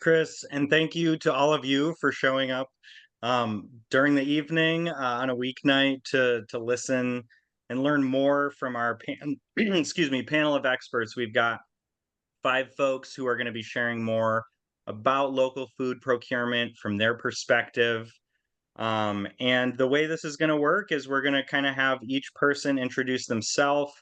Chris, and thank you to all of you for showing up during the evening on a weeknight to listen and learn more from our excuse me, panel of experts. We've got 5 folks who are going to be sharing more about local food procurement from their perspective. And the way this is going to work is we're going to kind of have each person introduce themselves,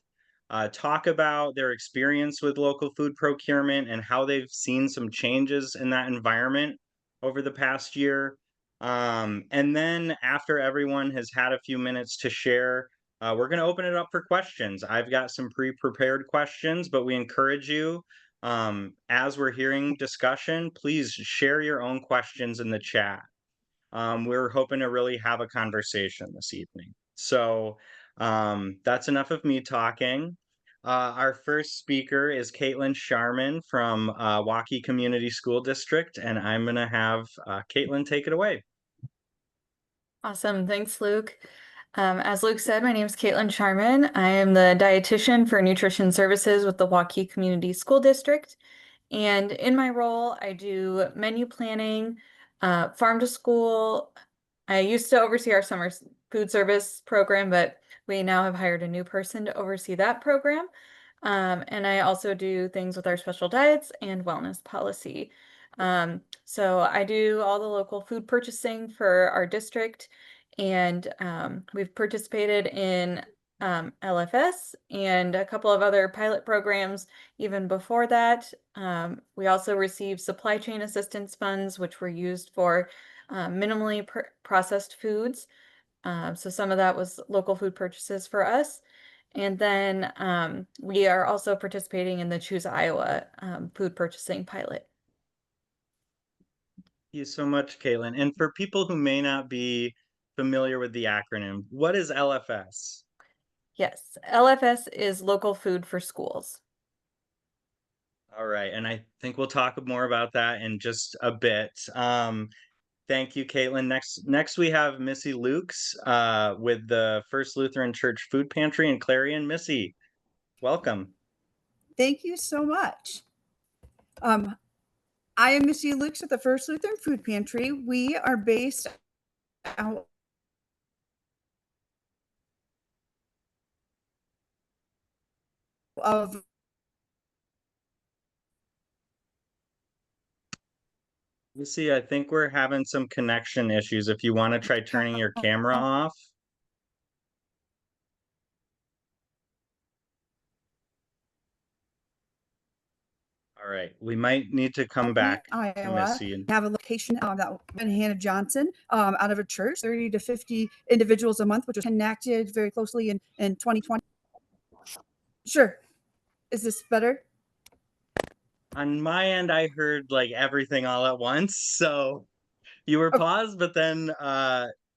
talk about their experience with local food procurement and how they've seen some changes in that environment over the past year. And then after everyone has had a few minutes to share, we're going to open it up for questions. I've got some pre-prepared questions, but we encourage you, as we're hearing discussion, please share your own questions in the chat. We're hoping to really have a conversation this evening. So that's enough of me talking. Our first speaker is Kaitlyn Scheuermann from Waukee Community School District, and I'm going to have Kaitlyn take it away. Awesome. Thanks, Luke. As Luke said, my name is Kaitlyn Scheuermann. I am the dietitian for nutrition services with the Waukee Community School District. And in my role, I do menu planning, farm to school. I used to oversee our summer food service program, but we now have hired a new person to oversee that program. And I also do things with our special diets and wellness policy. So I do all the local food purchasing for our district, and we've participated in LFS and a couple of other pilot programs even before that. We also received supply chain assistance funds, which were used for minimally processed foods. So some of that was local food purchases for us. And then we are also participating in the Choose Iowa food purchasing pilot. Thank you so much, Kaitlyn. And for people who may not be familiar with the acronym, what is LFS? Yes, LFS is Local Food for Schools. All right, and I think we'll talk more about that in just a bit. Thank you, Kaitlyn. Next we have Missy Loux with the First Lutheran Church Food Pantry in Clarion. Missy, welcome. Thank you so much. I am Missy Loux at the First Lutheran Food Pantry. We are based out of Missy, I think we're having some connection issues. If you want to try turning your camera off. All right, we might need to come back to Missy. We have a location that in Hannah Johnson out of a church, 30 to 50 individuals a month, which was connected very closely in 2020. Sure. Is this better? On my end, I heard like everything all at once. So you were paused, but then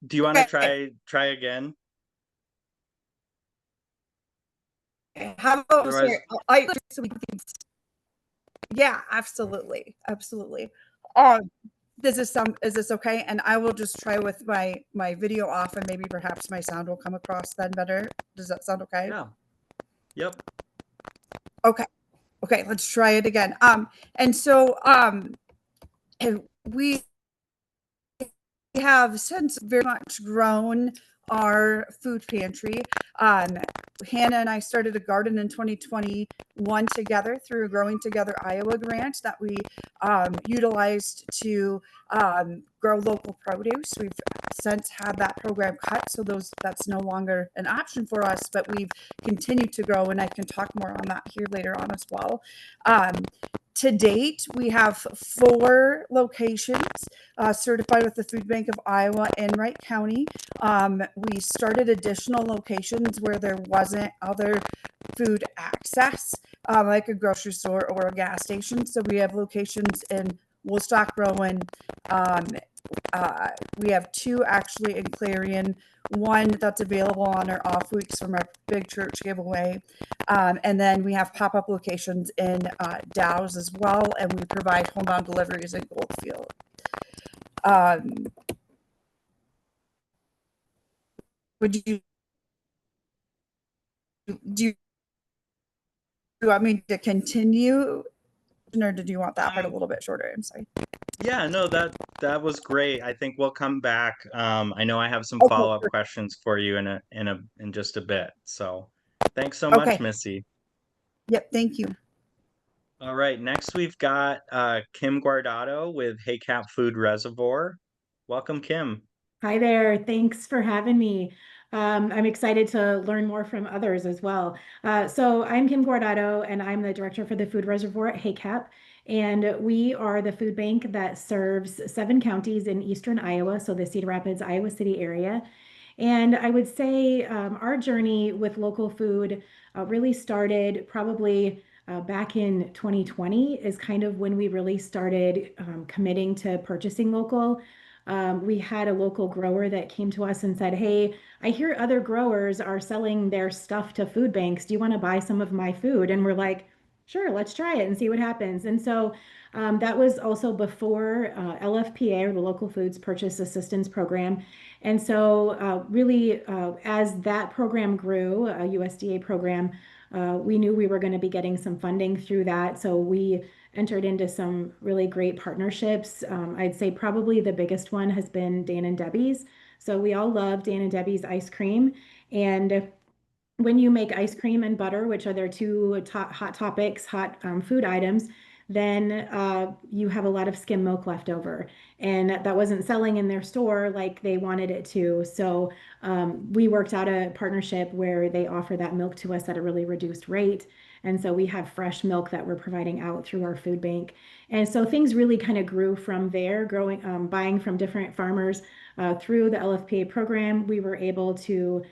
do you want to try again? How about yeah, absolutely. Is this okay? And I will just try with my video off, and maybe perhaps my sound will come across then better. Does that sound okay? Yeah. Yep. Okay, let's try it again. And so we have since very much grown our food pantry. Hannah and I started a garden in 2021 together through a Growing Together Iowa grant that we utilized to grow local produce. We've since had that program cut, so that's no longer an option for us, but we've continued to grow, and I can talk more on that here later on as well. To date, we have 4 locations certified with the Food Bank of Iowa in Wright County. We started additional locations where there wasn't other food access, like a grocery store or a gas station. So we have locations in Woolstock, Rowan. We have 2 actually in Clarion, 1 that's available on our off weeks from our big church giveaway. And then we have pop-up locations in Dow's as well, and we provide homebound deliveries in Goldfield. Do you want me to continue, or did you want that part a little bit shorter? I'm sorry. Yeah, no, that was great. I think we'll come back. I know I have some Okay, follow-up sure. questions for you in just a bit. So thanks so much, Okay. Missy. Yep. Thank you. All right, next we've got Kim Guardado with HACAP Food Reservoir. Welcome, Kim. Hi there. Thanks for having me. I'm excited to learn more from others as well. So I'm Kim Guardado, and I'm the director for the Food Reservoir at HACAP. And we are the food bank that serves 7 counties in eastern Iowa, so the Cedar Rapids, Iowa City area. And I would say our journey with local food really started probably back in 2020 is kind of when we really started committing to purchasing local. We had a local grower that came to us and said, "Hey, I hear other growers are selling their stuff to food banks. Do you want to buy some of my food?" And we're like, "Sure, let's try it and see what happens." And so that was also before LFPA, or the Local Foods Purchase Assistance Program. And so, really, as that program grew, a USDA program, we knew we were going to be getting some funding through that. So we entered into some really great partnerships. I'd say probably the biggest one has been Dan and Debbie's. So we all love Dan and Debbie's ice cream. And when you make ice cream and butter, which are their two hot topics, hot food items, then you have a lot of skim milk left over. And that wasn't selling in their store like they wanted it to. So we worked out a partnership where they offer that milk to us at a really reduced rate. And so we have fresh milk that we're providing out through our food bank. And so things really kind of grew from there, growing, buying from different farmers through the LFPA program. We were able to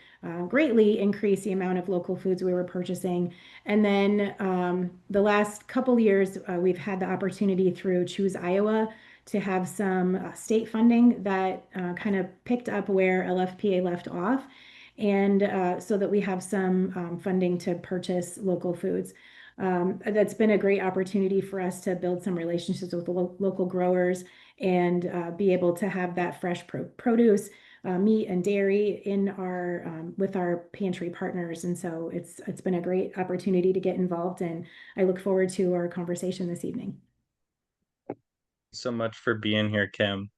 greatly increase the amount of local foods we were purchasing. And then the last couple years, we've had the opportunity through Choose Iowa to have some state funding that kind of picked up where LFPA left off. And so that we have some funding to purchase local foods. That's been a great opportunity for us to build some relationships with the local growers and be able to have that fresh produce, meat and dairy in our with our pantry partners. And so it's been a great opportunity to get involved, and I look forward to our conversation this evening. So much for being here, Kim.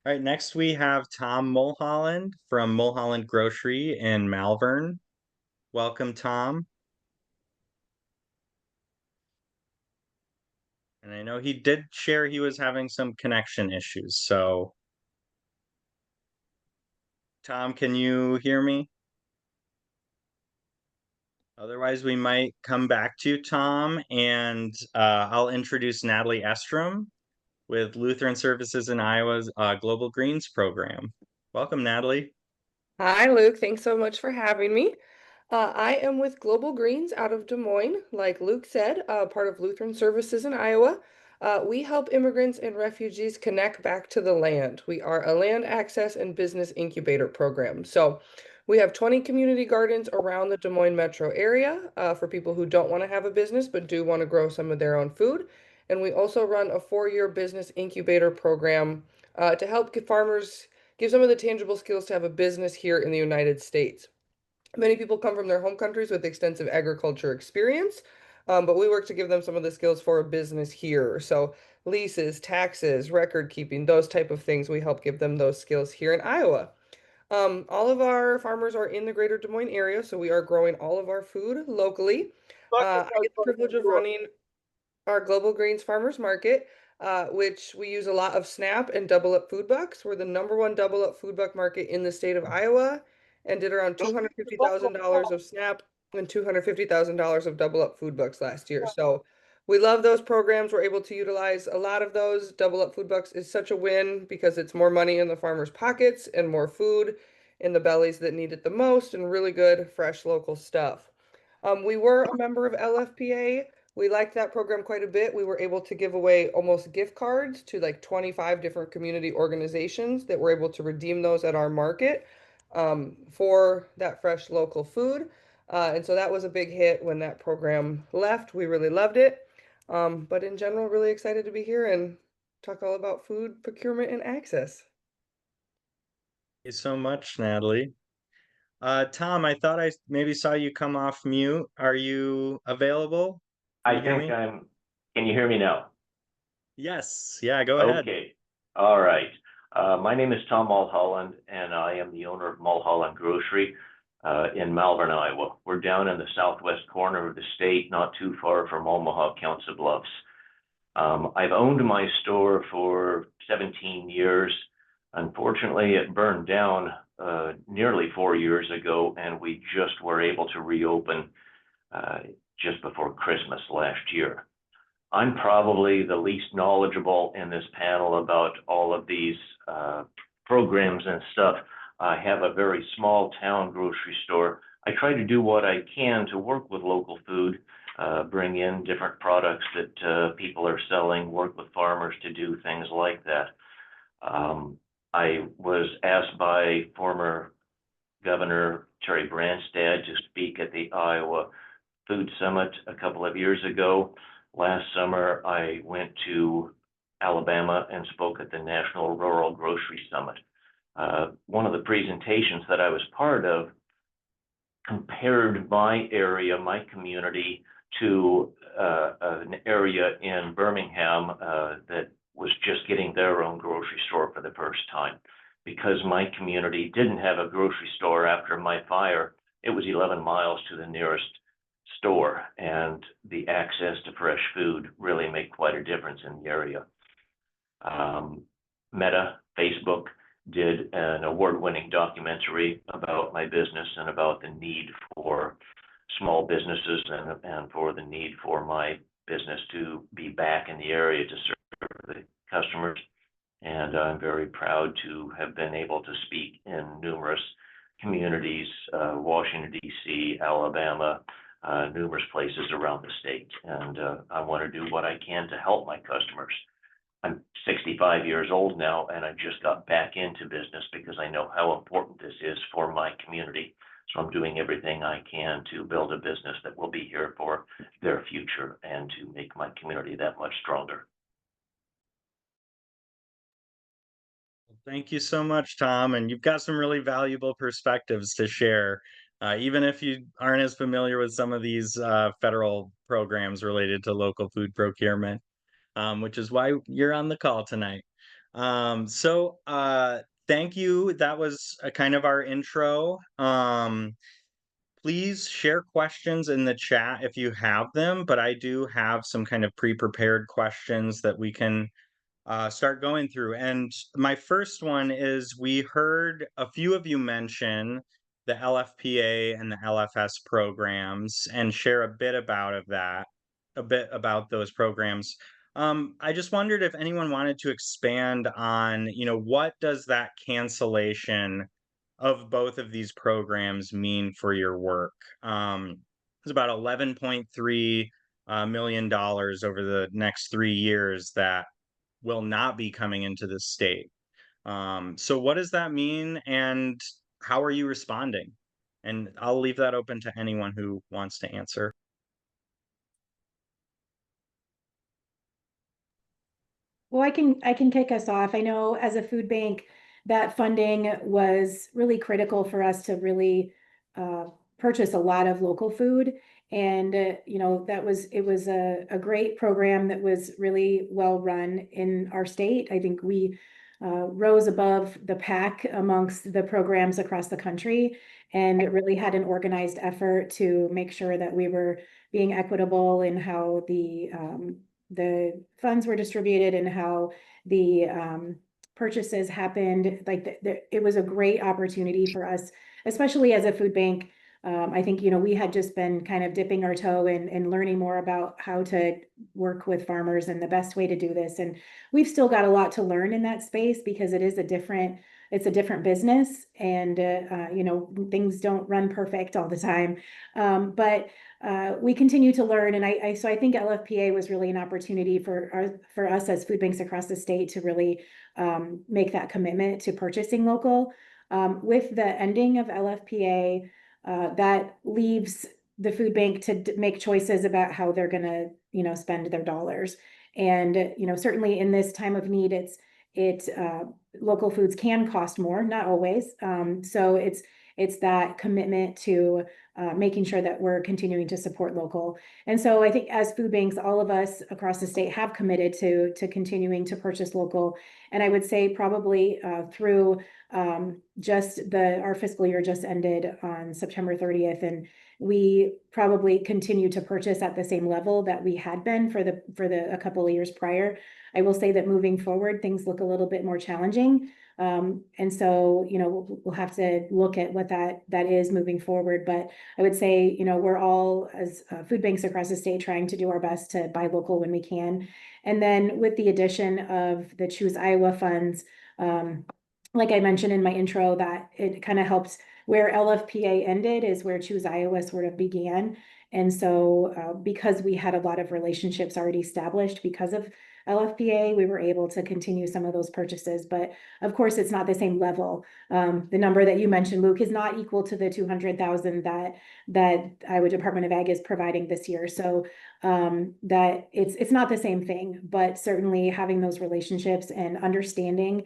All right, next we have Tom Mulholland from Mulholland Grocery in Malvern. Welcome, Tom. And I know he did share he was having some connection issues. So, Tom, can you hear me? Otherwise, we might come back to you, Tom, and I'll introduce Natalie Estrom with Lutheran Services in Iowa's Global Greens program. Welcome, Natalie. Hi, Luke. Thanks so much for having me. I am with Global Greens out of Des Moines, like Luke said, part of Lutheran Services in Iowa. We help immigrants and refugees connect back to the land. We are a land access and business incubator program. So we have 20 community gardens around the Des Moines metro area for people who don't want to have a business but do want to grow some of their own food. And we also run a 4-year business incubator program to help farmers give some of the tangible skills to have a business here in the United States. Many people come from their home countries with extensive agriculture experience, but we work to give them some of the skills for a business here. So leases, taxes, record keeping, those type of things, we help give them those skills here in Iowa. All of our farmers are in the greater Des Moines area, so we are growing all of our food locally. I get the privilege of running our Global Greens Farmers Market, which we use a lot of SNAP and Double Up Food Bucks. We're the #1 Double Up Food Buck market in the state of Iowa and did around $250,000 of SNAP and $250,000 of Double Up Food Bucks last year. So we love those programs. We're able to utilize a lot of those. Double Up Food Bucks is such a win because it's more money in the farmers' pockets and more food in the bellies that need it the most, and really good, fresh, local stuff. We were a member of LFPA. We liked that program quite a bit. We were able to give away almost gift cards to like 25 different community organizations that were able to redeem those at our market for that fresh local food. And so that was a big hit when that program left. We really loved it. But in general, really excited to be here and talk all about food procurement and access. Thank you so much, Natalie. Tom, I thought I maybe saw you come off mute. Are you available? Can you hear me? Can you hear me now? Yes, yeah, go ahead. Okay, all right. My name is Tom Mulholland, and I am the owner of Mulholland Grocery in Malvern, Iowa. We're down in the southwest corner of the state, not too far from Omaha, Council Bluffs. I've owned my store for 17 years. Unfortunately, it burned down nearly 4 years ago, and we just were able to reopen just before Christmas last year. I'm probably the least knowledgeable in this panel about all of these programs and stuff. I have a very small town grocery store. I try to do what I can to work with local food, bring in different products that people are selling, work with farmers to do things like that. I was asked by former Governor Terry Branstad to speak at the Iowa Food Summit a couple of years ago. Last summer, I went to Alabama and spoke at the National Rural Grocery Summit. One of the presentations that I was part of compared my area, my community, to an area in Birmingham that was just getting their own grocery store for the first time. Because my community didn't have a grocery store after my fire, it was 11 miles to the nearest store, and the access to fresh food really made quite a difference in the area. Meta, Facebook, did an award-winning documentary about my business and about the need for small businesses and for the need for my business to be back in the area to serve the customers. And I'm very proud to have been able to speak in numerous communities, Washington, D.C., Alabama, numerous places around the state. And I want to do what I can to help my customers. I'm 65 years old now, and I just got back into business because I know how important this is for my community. So I'm doing everything I can to build a business that will be here for their future and to make my community that much stronger. Thank you so much, Tom. And you've got some really valuable perspectives to share, even if you aren't as familiar with some of these federal programs related to local food procurement, which is why you're on the call tonight. Thank you. That was a kind of our intro. Please share questions in the chat if you have them, but I do have some kind of pre-prepared questions that we can start going through. And my first one is, we heard a few of you mention the LFPA and the LFS programs and share a bit about those programs. I just wondered if anyone wanted to expand on, what does that cancellation of both of these programs mean for your work? It's about $11.3 million over the next 3 years that will not be coming into the state. So what does that mean, and how are you responding? And I'll leave that open to anyone who wants to answer. Well, I can kick us off. I know as a food bank, that funding was really critical for us to really purchase a lot of local food. And it was a great program that was really well run in our state. I think we rose above the pack amongst the programs across the country, and it really had an organized effort to make sure that we were being equitable in how the funds were distributed and how the purchases happened. Like it was a great opportunity for us, especially as a food bank. I think, we had just been kind of dipping our toe and learning more about how to work with farmers and the best way to do this. And we've still got a lot to learn in that space because it's a different business, and things don't run perfect all the time. But we continue to learn, and so I think LFPA was really an opportunity for us as food banks across the state to really make that commitment to purchasing local. With the ending of LFPA, that leaves the food bank to make choices about how they're going to, spend their dollars. And certainly in this time of need, local foods can cost more, not always. So It's that commitment to making sure that we're continuing to support local. And so I think as food banks, all of us across the state have committed to continuing to purchase local. And I would say probably through just our fiscal year just ended on September 30th, and we probably continue to purchase at the same level that we had been for a couple of years prior. I will say that moving forward, things look a little bit more challenging. And so, we'll have to look at what that is moving forward. But I would say, we're all as food banks across the state trying to do our best to buy local when we can. And then with the addition of the Choose Iowa funds, like I mentioned in my intro, that it kind of helps where LFPA ended is where Choose Iowa sort of began. And so because we had a lot of relationships already established because of LFPA, we were able to continue some of those purchases, but of course it's not the same level. The number that you mentioned, Luke, is not equal to the 200,000 that Iowa Department of Ag is providing this year. So that it's not the same thing, but certainly having those relationships and understanding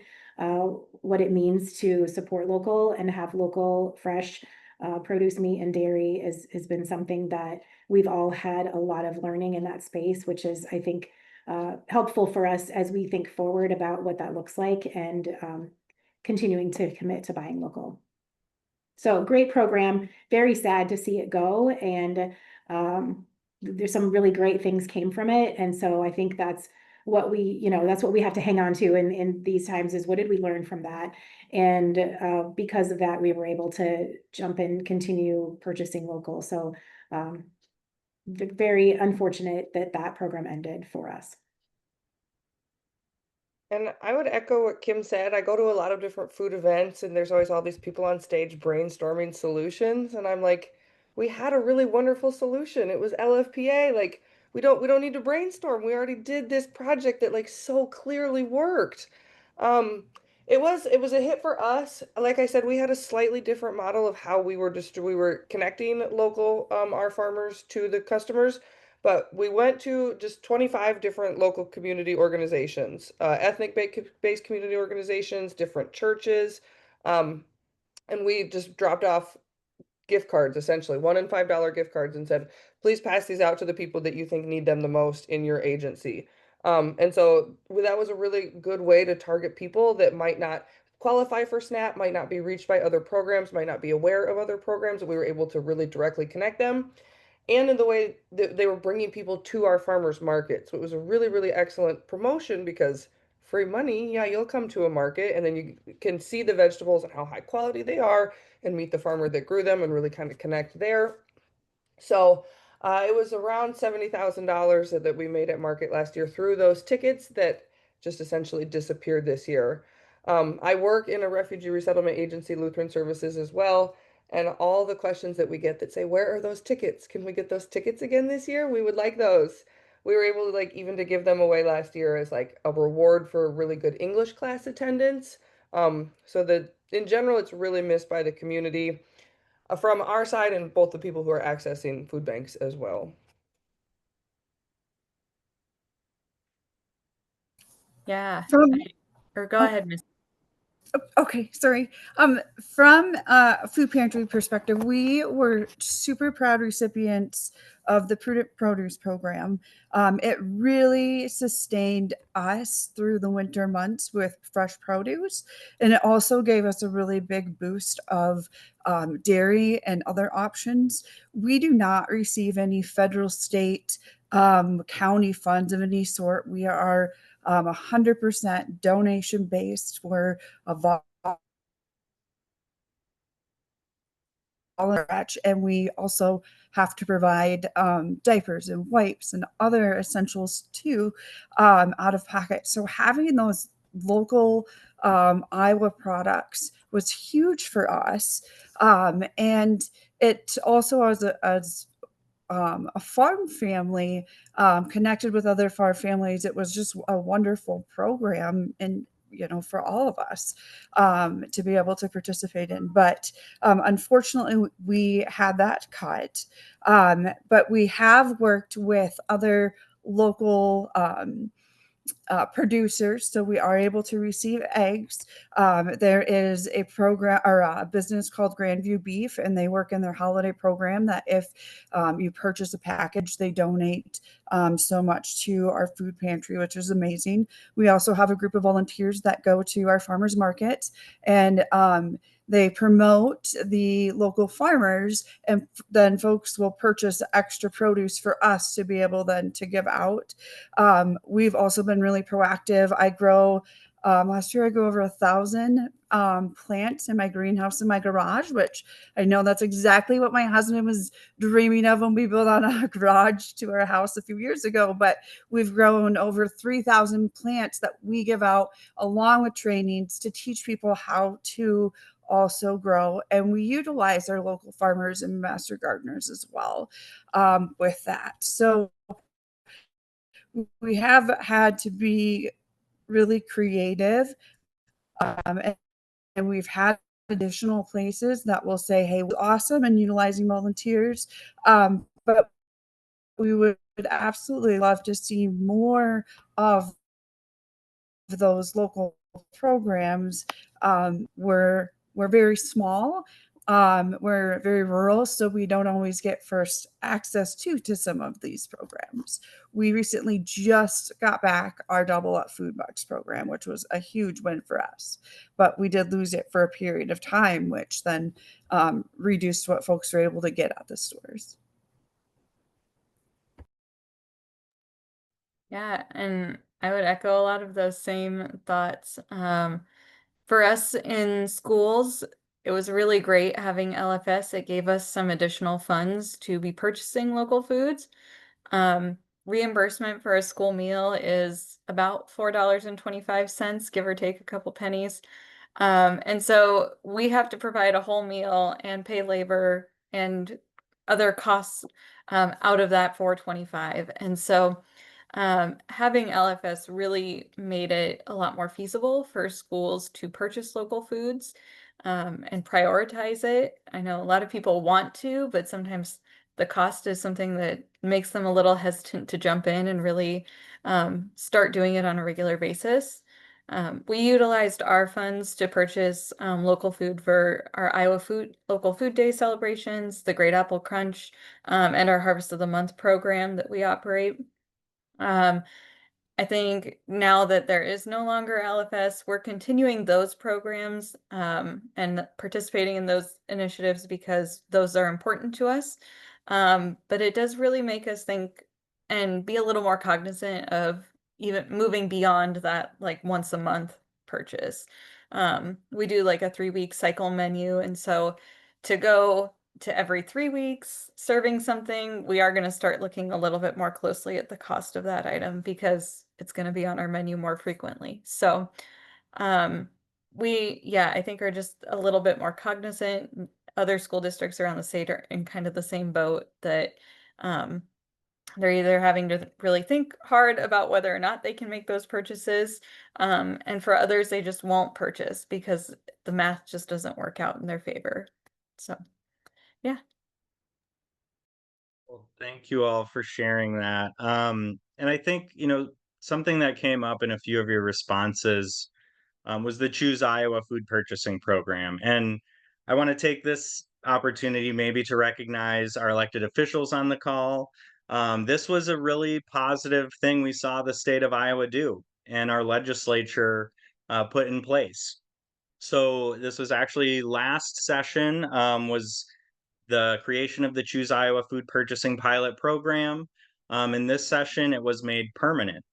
what it means to support local and have local fresh produce, meat, and dairy has been something that we've all had a lot of learning in that space, which is, I think, helpful for us as we think forward about what that looks like and continuing to commit to buying local. So great program, very sad to see it go. And there's some really great things came from it. And so I think that's what we have to hang on to in these times is what did we learn from that? And because of that, we were able to jump in, continue purchasing local. So very unfortunate that program ended for us. And I would echo what Kim said. I go to a lot of different food events, and there's always all these people on stage brainstorming solutions. And I'm like, we had a really wonderful solution. It was LFPA. Like, we don't need to brainstorm. We already did this project that like so clearly worked. Um, it was a hit for us. Like I said, we had a slightly different model of how we were connecting local our farmers to the customers. But we went to just 25 different local community organizations, ethnic-based community organizations, different churches, and we just dropped off gift cards, essentially, $1 and $5 gift cards, and said, please pass these out to the people that you think need them the most in your agency. And so that was a really good way to target people that might not qualify for SNAP, might not be reached by other programs, might not be aware of other programs. We were able to really directly connect them, and in the way that they were bringing people to our farmers market. So it was a really, really excellent promotion because free money, yeah, you'll come to a market and then you can see the vegetables and how high quality they are and meet the farmer that grew them and really kind of connect there. So it was around $70,000 that we made at market last year through those tickets that just essentially disappeared this year. I work in a refugee resettlement agency, Lutheran Services, as well. And all the questions that we get that say, where are those tickets? Can we get those tickets again this year? We would like those. We were able to like even to give them away last year as like a reward for really good English class attendance. So that in general, it's really missed by the community from our side and both the people who are accessing food banks as well. Yeah. From Or go ahead, Miss. Okay, sorry. From a food pantry perspective, we were super proud recipients of the Prudent Produce Program. It really sustained us through the winter months with fresh produce, and it also gave us a really big boost of dairy and other options. We do not receive any federal, state, county funds of any sort. We are 100% donation based. We're a and we also have to provide diapers and wipes and other essentials too out of pocket. So having those local Iowa products was huge for us, and it also as a farm family connected with other farm families. It was just a wonderful program, and for all of us to be able to participate in. But unfortunately, we had that cut. But we have worked with other local producers, so we are able to receive eggs. There is a program or a business called Grandview Beef, and they work in their holiday program that if you purchase a package, they donate so much to our food pantry, which is amazing. We also have a group of volunteers that go to our farmers market, and they promote the local farmers, and then folks will purchase extra produce for us to be able then to give out. We've also been really proactive. I grow, last year I grew over 1,000 plants in my greenhouse in my garage, which I know that's exactly what my husband was dreaming of when we built on a garage to our house a few years ago. But we've grown over 3,000 plants that we give out along with trainings to teach people how to also grow, and we utilize our local farmers and master gardeners as well with that. So we have had to be really creative, and we've had additional places that will say, hey, awesome, and utilizing volunteers, but we would absolutely love to see more of those local programs. We're very small. We're very rural, so we don't always get first access to some of these programs. We recently just got back our Double Up Food Bucks program, which was a huge win for us. But we did lose it for a period of time, which then reduced what folks were able to get at the stores. Yeah, and I would echo a lot of those same thoughts. For us in schools, it was really great having LFS. It gave us some additional funds to be purchasing local foods. Reimbursement for a school meal is about $4.25, give or take a couple pennies. And so we have to provide a whole meal and pay labor and other costs out of that $4.25. And so having LFS really made it a lot more feasible for schools to purchase local foods and prioritize it. I know a lot of people want to, but sometimes the cost is something that makes them a little hesitant to jump in and really start doing it on a regular basis. We utilized our funds to purchase local food for our Local Food Day celebrations, the Great Apple Crunch, and our Harvest of the Month program that we operate. I think now that there is no longer LFS, we're continuing those programs and participating in those initiatives because those are important to us. But it does really make us think and be a little more cognizant of even moving beyond that like once a month purchase. We do like a 3-week cycle menu, and so to go to every 3 weeks serving something, we are going to start looking a little bit more closely at the cost of that item because it's going to be on our menu more frequently. So I think are just a little bit more cognizant. Other school districts around the state are in kind of the same boat that they're either having to really think hard about whether or not they can make those purchases. And for others, they just won't purchase because the math just doesn't work out in their favor. So, yeah. Well, thank you all for sharing that. And I think, something that came up in a few of your responses was the Choose Iowa Food Purchasing Program. And I want to take this opportunity maybe to recognize our elected officials on the call. This was a really positive thing we saw the state of Iowa do and our legislature put in place. So this was actually last session was the creation of the Choose Iowa Food Purchasing Pilot Program. In this session, it was made permanent.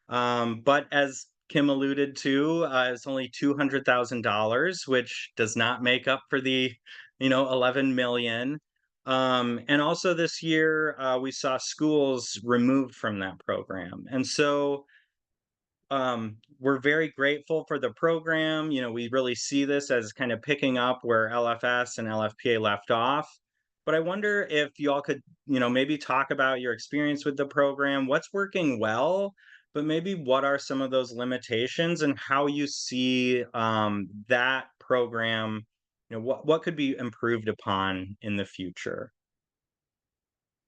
But as Kim alluded to, it's only $200,000, which does not make up for the, 11 million. And also this year, we saw schools removed from that program. And so we're very grateful for the program. We really see this as kind of picking up where LFS and LFPA left off. But I wonder if y'all could, maybe talk about your experience with the program, what's working well, but maybe what are some of those limitations and how you see that program, what could be improved upon in the future?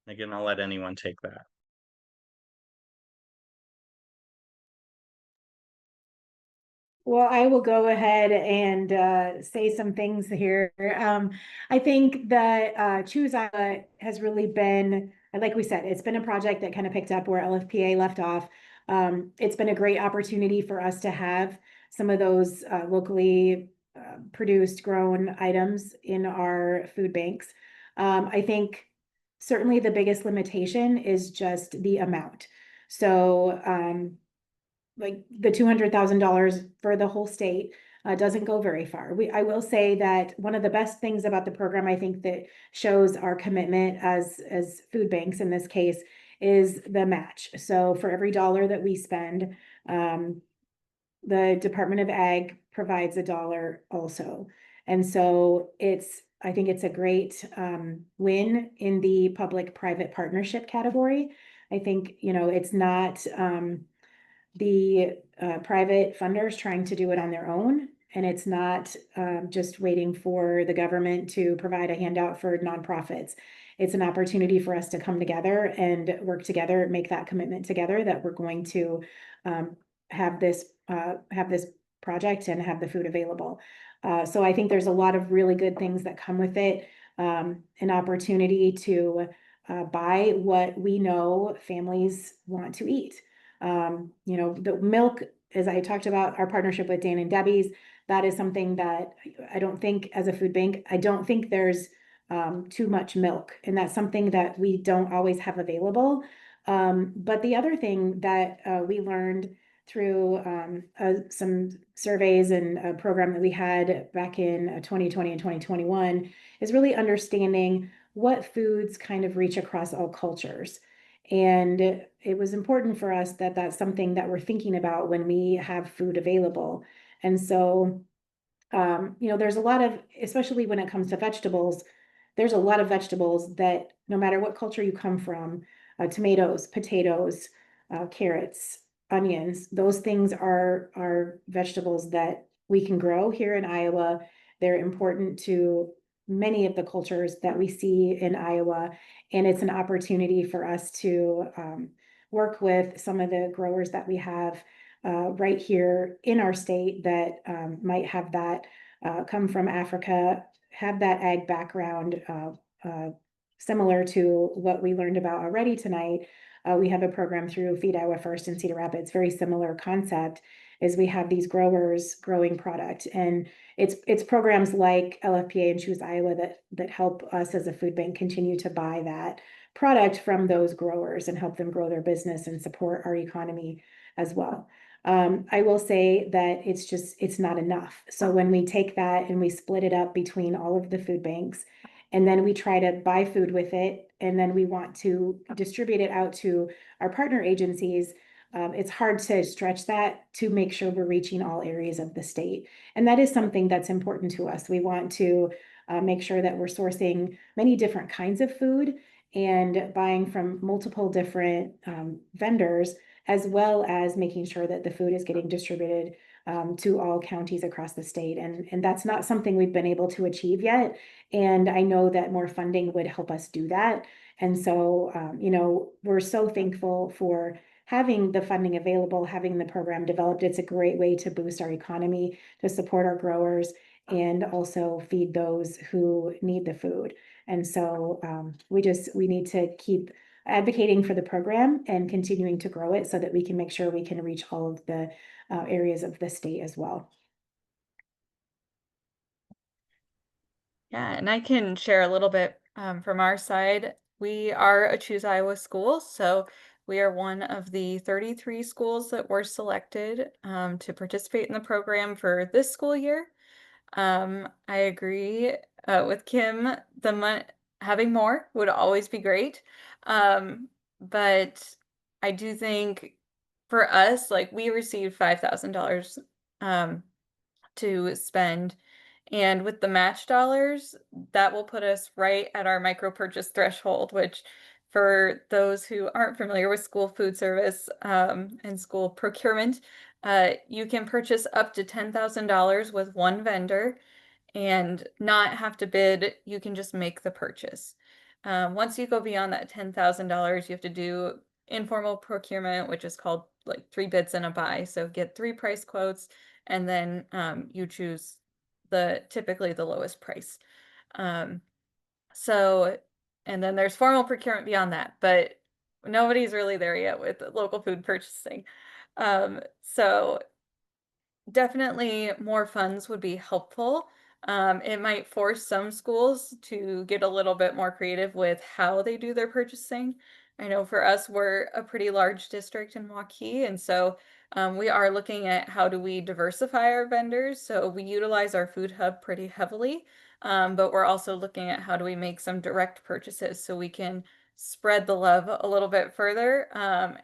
Again, I'll let anyone take that. Well, I will go ahead and say some things here. I think that Choose Iowa has really been, like we said, it's been a project that kind of picked up where LFPA left off. It's been a great opportunity for us to have some of those locally produced, grown items in our food banks. I think certainly the biggest limitation is just the amount. So like the $200,000 for the whole state doesn't go very far. I will say that one of the best things about the program, I think that shows our commitment as food banks in this case, is the match. So for every dollar that we spend, the Department of Ag provides $1 also. And so I think it's a great win in the public-private partnership category. I think, it's not the private funders trying to do it on their own. And it's not just waiting for the government to provide a handout for nonprofits. It's an opportunity for us to come together and work together, make that commitment together that we're going to have this project and have the food available. So I think there's a lot of really good things that come with it. An opportunity to buy what we know families want to eat. The milk, as I talked about, our partnership with Dan and Debbie's, that is something that I don't think as a food bank, I don't think there's too much milk. And that's something that we don't always have available. But the other thing that we learned through some surveys and a program that we had back in 2020 and 2021 is really understanding what foods kind of reach across all cultures. And it was important for us that that's something that we're thinking about when we have food available. And so, there's a lot of, especially when it comes to vegetables, there's a lot of vegetables that no matter what culture you come from, tomatoes, potatoes, carrots, onions, those things are vegetables that we can grow here in Iowa. They're important to many of the cultures that we see in Iowa. And it's an opportunity for us to work with some of the growers that we have right here in our state that might have that come from Africa, have that ag background, similar to what we learned about already tonight. We have a program through Feed Iowa First in Cedar Rapids, very similar concept, is we have these growers growing product. And it's programs like LFPA and Choose Iowa that help us as a food bank continue to buy that product from those growers and help them grow their business and support our economy as well. I will say that it's not enough. So when we take that and we split it up between all of the food banks, and then we try to buy food with it, and then we want to distribute it out to our partner agencies, it's hard to stretch that to make sure we're reaching all areas of the state. And that is something that's important to us. We want to make sure that we're sourcing many different kinds of food and buying from multiple different vendors, as well as making sure that the food is getting distributed to all counties across the state. And that's not something we've been able to achieve yet. And I know that more funding would help us do that. And so, we're so thankful for having the funding available, having the program developed. It's a great way to boost our economy, to support our growers, and also feed those who need the food. And so we need to keep advocating for the program and continuing to grow it so that we can make sure we can reach all of the areas of the state as well. Yeah, and I can share a little bit from our side. We are a Choose Iowa school, so we are one of the 33 schools that were selected to participate in the program for this school year. I agree with Kim, having more would always be great. But I do think for us, like we received $5,000 to spend. And with the match dollars, that will put us right at our micro purchase threshold, which for those who aren't familiar with school food service and school procurement, you can purchase up to $10,000 with one vendor and not have to bid. You can just make the purchase. Once you go beyond that $10,000, you have to do informal procurement, which is called like 3 bids and a buy. So get 3 price quotes and then you choose typically the lowest price. So, and then there's formal procurement beyond that, but nobody's really there yet with local food purchasing. So definitely more funds would be helpful. It might force some schools to get a little bit more creative with how they do their purchasing. I know for us, we're a pretty large district in Waukee, and so we are looking at how do we diversify our vendors. So we utilize our food hub pretty heavily, but we're also looking at how do we make some direct purchases so we can spread the love a little bit further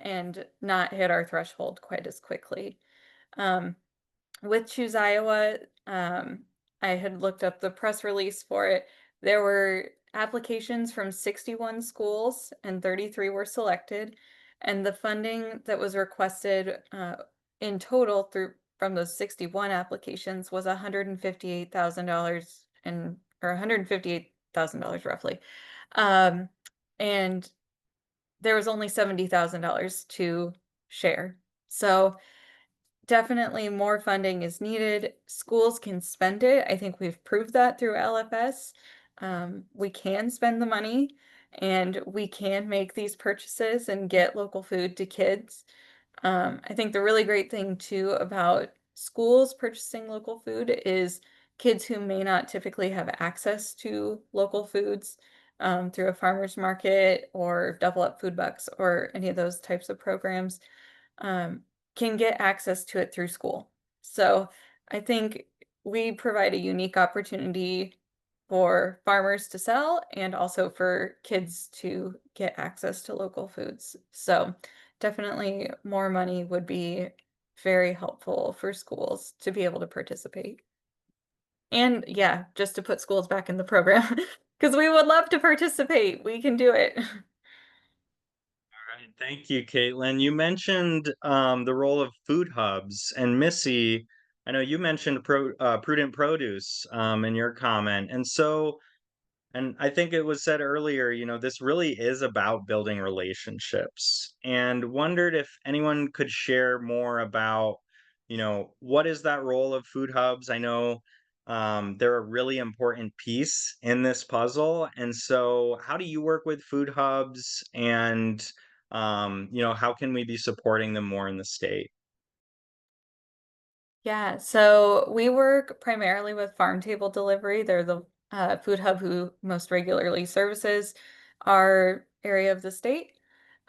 and not hit our threshold quite as quickly. With Choose Iowa, I had looked up the press release for it. There were applications from 61 schools and 33 were selected. And the funding that was requested in total from those 61 applications was $158,000 or $158,000 roughly. And there was only $70,000 to share. So definitely more funding is needed. Schools can spend it. I think we've proved that through LFS. We can spend the money and we can make these purchases and get local food to kids. I think the really great thing too about schools purchasing local food is kids who may not typically have access to local foods through a farmer's market or double up food bucks or any of those types of programs. Can get access to it through school. So I think we provide a unique opportunity for farmers to sell and also for kids to get access to local foods. So definitely more money would be very helpful for schools to be able to participate. And yeah, just to put schools back in the program because we would love to participate. We can do it. Right, thank you, Kaitlyn. You mentioned the role of food hubs, and Missy, I know you mentioned prudent produce in your comment, and I think it was said earlier, this really is about building relationships, and wondered if anyone could share more about, what is that role of food hubs? I know they're a really important piece in this puzzle. And so how do you work with food hubs and, how can we be supporting them more in the state? Yeah, so we work primarily with farm table delivery. They're the food hub who most regularly services our area of the state.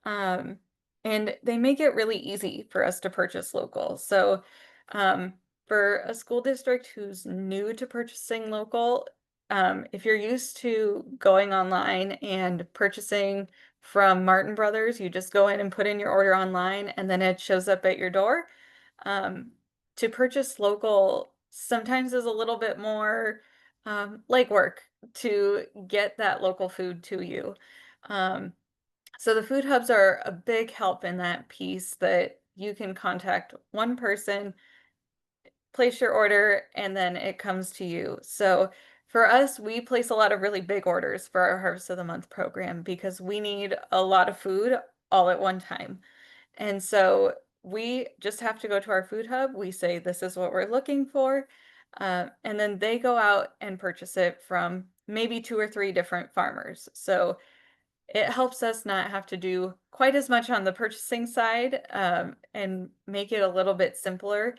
Um, and they make it really easy for us to purchase local. So um, for a school district who's new to purchasing local, if you're used to going online and purchasing from Martin Brothers, you just go in and put in your order online and then it shows up at your door. Um, to purchase local sometimes is a little bit more legwork to get that local food to you. So the food hubs are a big help in that piece that you can contact one person, place your order, and then it comes to you. So for us, we place a lot of really big orders for our Harvest of the Month program because we need a lot of food all at one time. And so we just have to go to our food hub. We say, this is what we're looking for. And then they go out and purchase it from maybe 2 or 3 different farmers. So it helps us not have to do quite as much on the purchasing side and make it a little bit simpler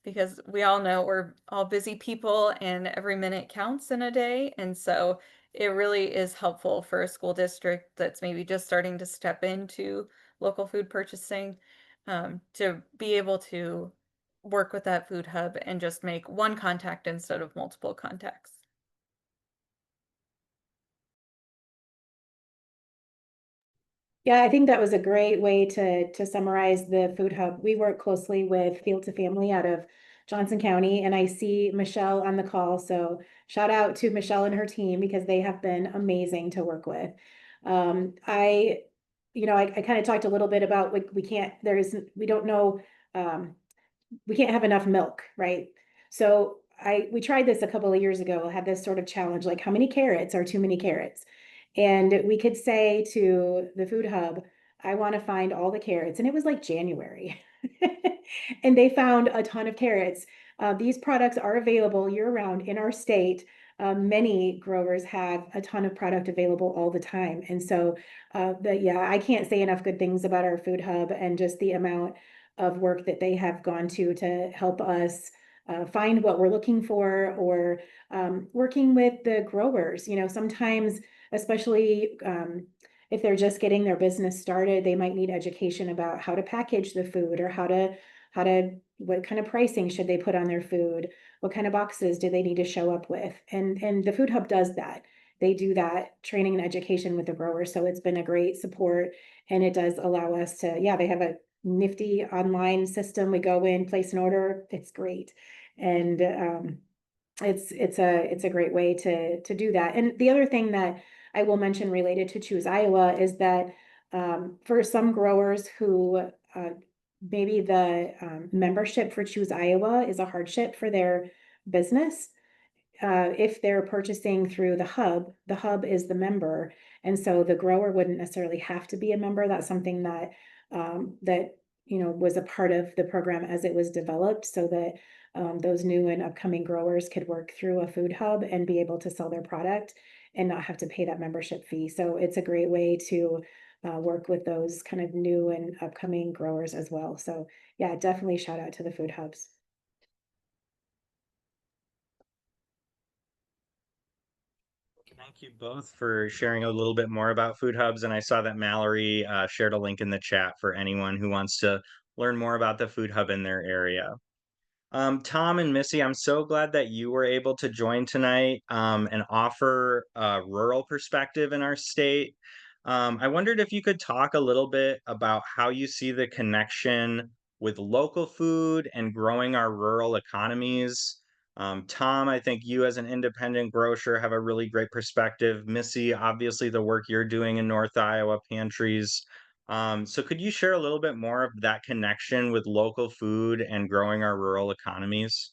because we all know we're all busy people and every minute counts in a day. And so it really is helpful for a school district that's maybe just starting to step into local food purchasing to be able to work with that food hub and just make one contact instead of multiple contacts. Yeah, I think that was a great way to summarize the food hub. We work closely with Field to Family out of Johnson County, and I see Michelle on the call. So shout out to Michelle and her team because they have been amazing to work with. I kind of talked a little bit about we don't know, we can't have enough milk, right? So we tried this a couple of years ago, had this sort of challenge, like how many carrots are too many carrots? And we could say to the food hub, I want to find all the carrots. And it was like January. And they found a ton of carrots. These products are available year round in our state. Many growers have a ton of product available all the time. And so, yeah, I can't say enough good things about our food hub and just the amount of work that they have gone to help us find what we're looking for, or working with the growers. Sometimes, especially if they're just getting their business started, they might need education about how to package the food, or what kind of pricing should they put on their food? What kind of boxes do they need to show up with? And the Food Hub does that. They do that training and education with the growers. So it's been a great support, and it does allow us to, yeah, they have a nifty online system. We go in, place an order. It's great. And it's a great way to do that. And the other thing that I will mention related to Choose Iowa is that for some growers who maybe the membership for Choose Iowa is a hardship for their business. If they're purchasing through the hub is the member, and so the grower wouldn't necessarily have to be a member. That's something that was a part of the program as it was developed, so that those new and upcoming growers could work through a food hub and be able to sell their product and not have to pay that membership fee. So it's a great way to work with those kind of new and upcoming growers as well. So yeah, definitely shout out to the food hubs. Thank you both for sharing a little bit more about food hubs. And I saw that Mallory shared a link in the chat for anyone who wants to learn more about the food hub in their area. Tom and Missy, I'm so glad that you were able to join tonight and offer a rural perspective in our state. I wondered if you could talk a little bit about how you see the connection with local food and growing our rural economies. Tom, I think you as an independent grocer have a really great perspective. Missy, obviously the work you're doing in North Iowa pantries. So could you share a little bit more of that connection with local food and growing our rural economies?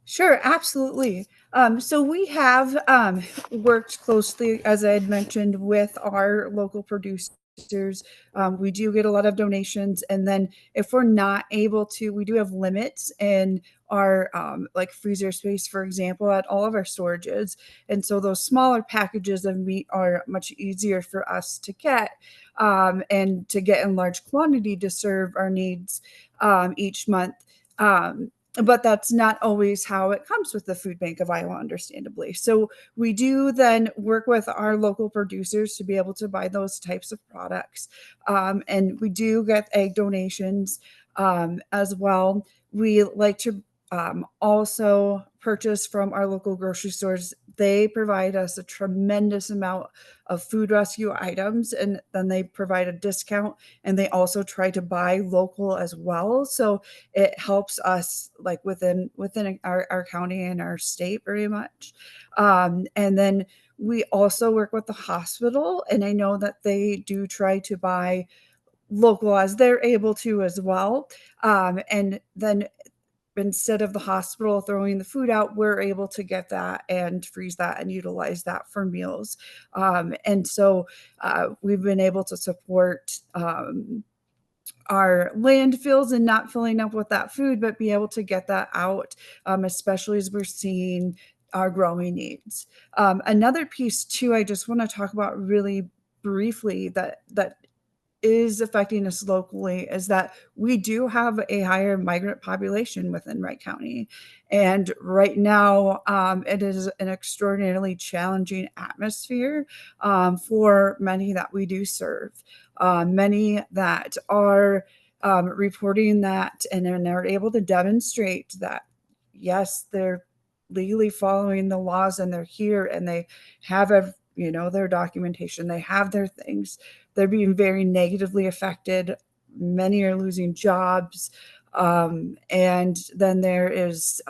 Sure, absolutely. So we have worked closely, as I had mentioned, with our local producers. We do get a lot of donations, and then if we're not able to, we do have limits in our like freezer space, for example, at all of our storages. And so those smaller packages of meat are much easier for us to get and to get in large quantity to serve our needs each month. But that's not always how it comes with the Food Bank of Iowa, understandably. So we do then work with our local producers to be able to buy those types of products. And we do get egg donations as well. We like to also purchase from our local grocery stores. They provide us a tremendous amount of food rescue items, and then they provide a discount, and they also try to buy local as well. So it helps us like within our county and our state very much. And then we also work with the hospital, and I know that they do try to buy local as they're able to as well. And then instead of the hospital throwing the food out, we're able to get that and freeze that and utilize that for meals. And so we've been able to support our landfills and not filling up with that food, but be able to get that out, especially as we're seeing our growing needs. Another piece too, I just want to talk about really briefly that is affecting us locally is that we do have a higher migrant population within Wright County. And right now, it is an extraordinarily challenging atmosphere for many that we do serve. Many that are reporting that and are able to demonstrate that, yes, they're legally following the laws and they're here and they have their documentation, they have their things. They're being very negatively affected. Many are losing jobs. And then there is,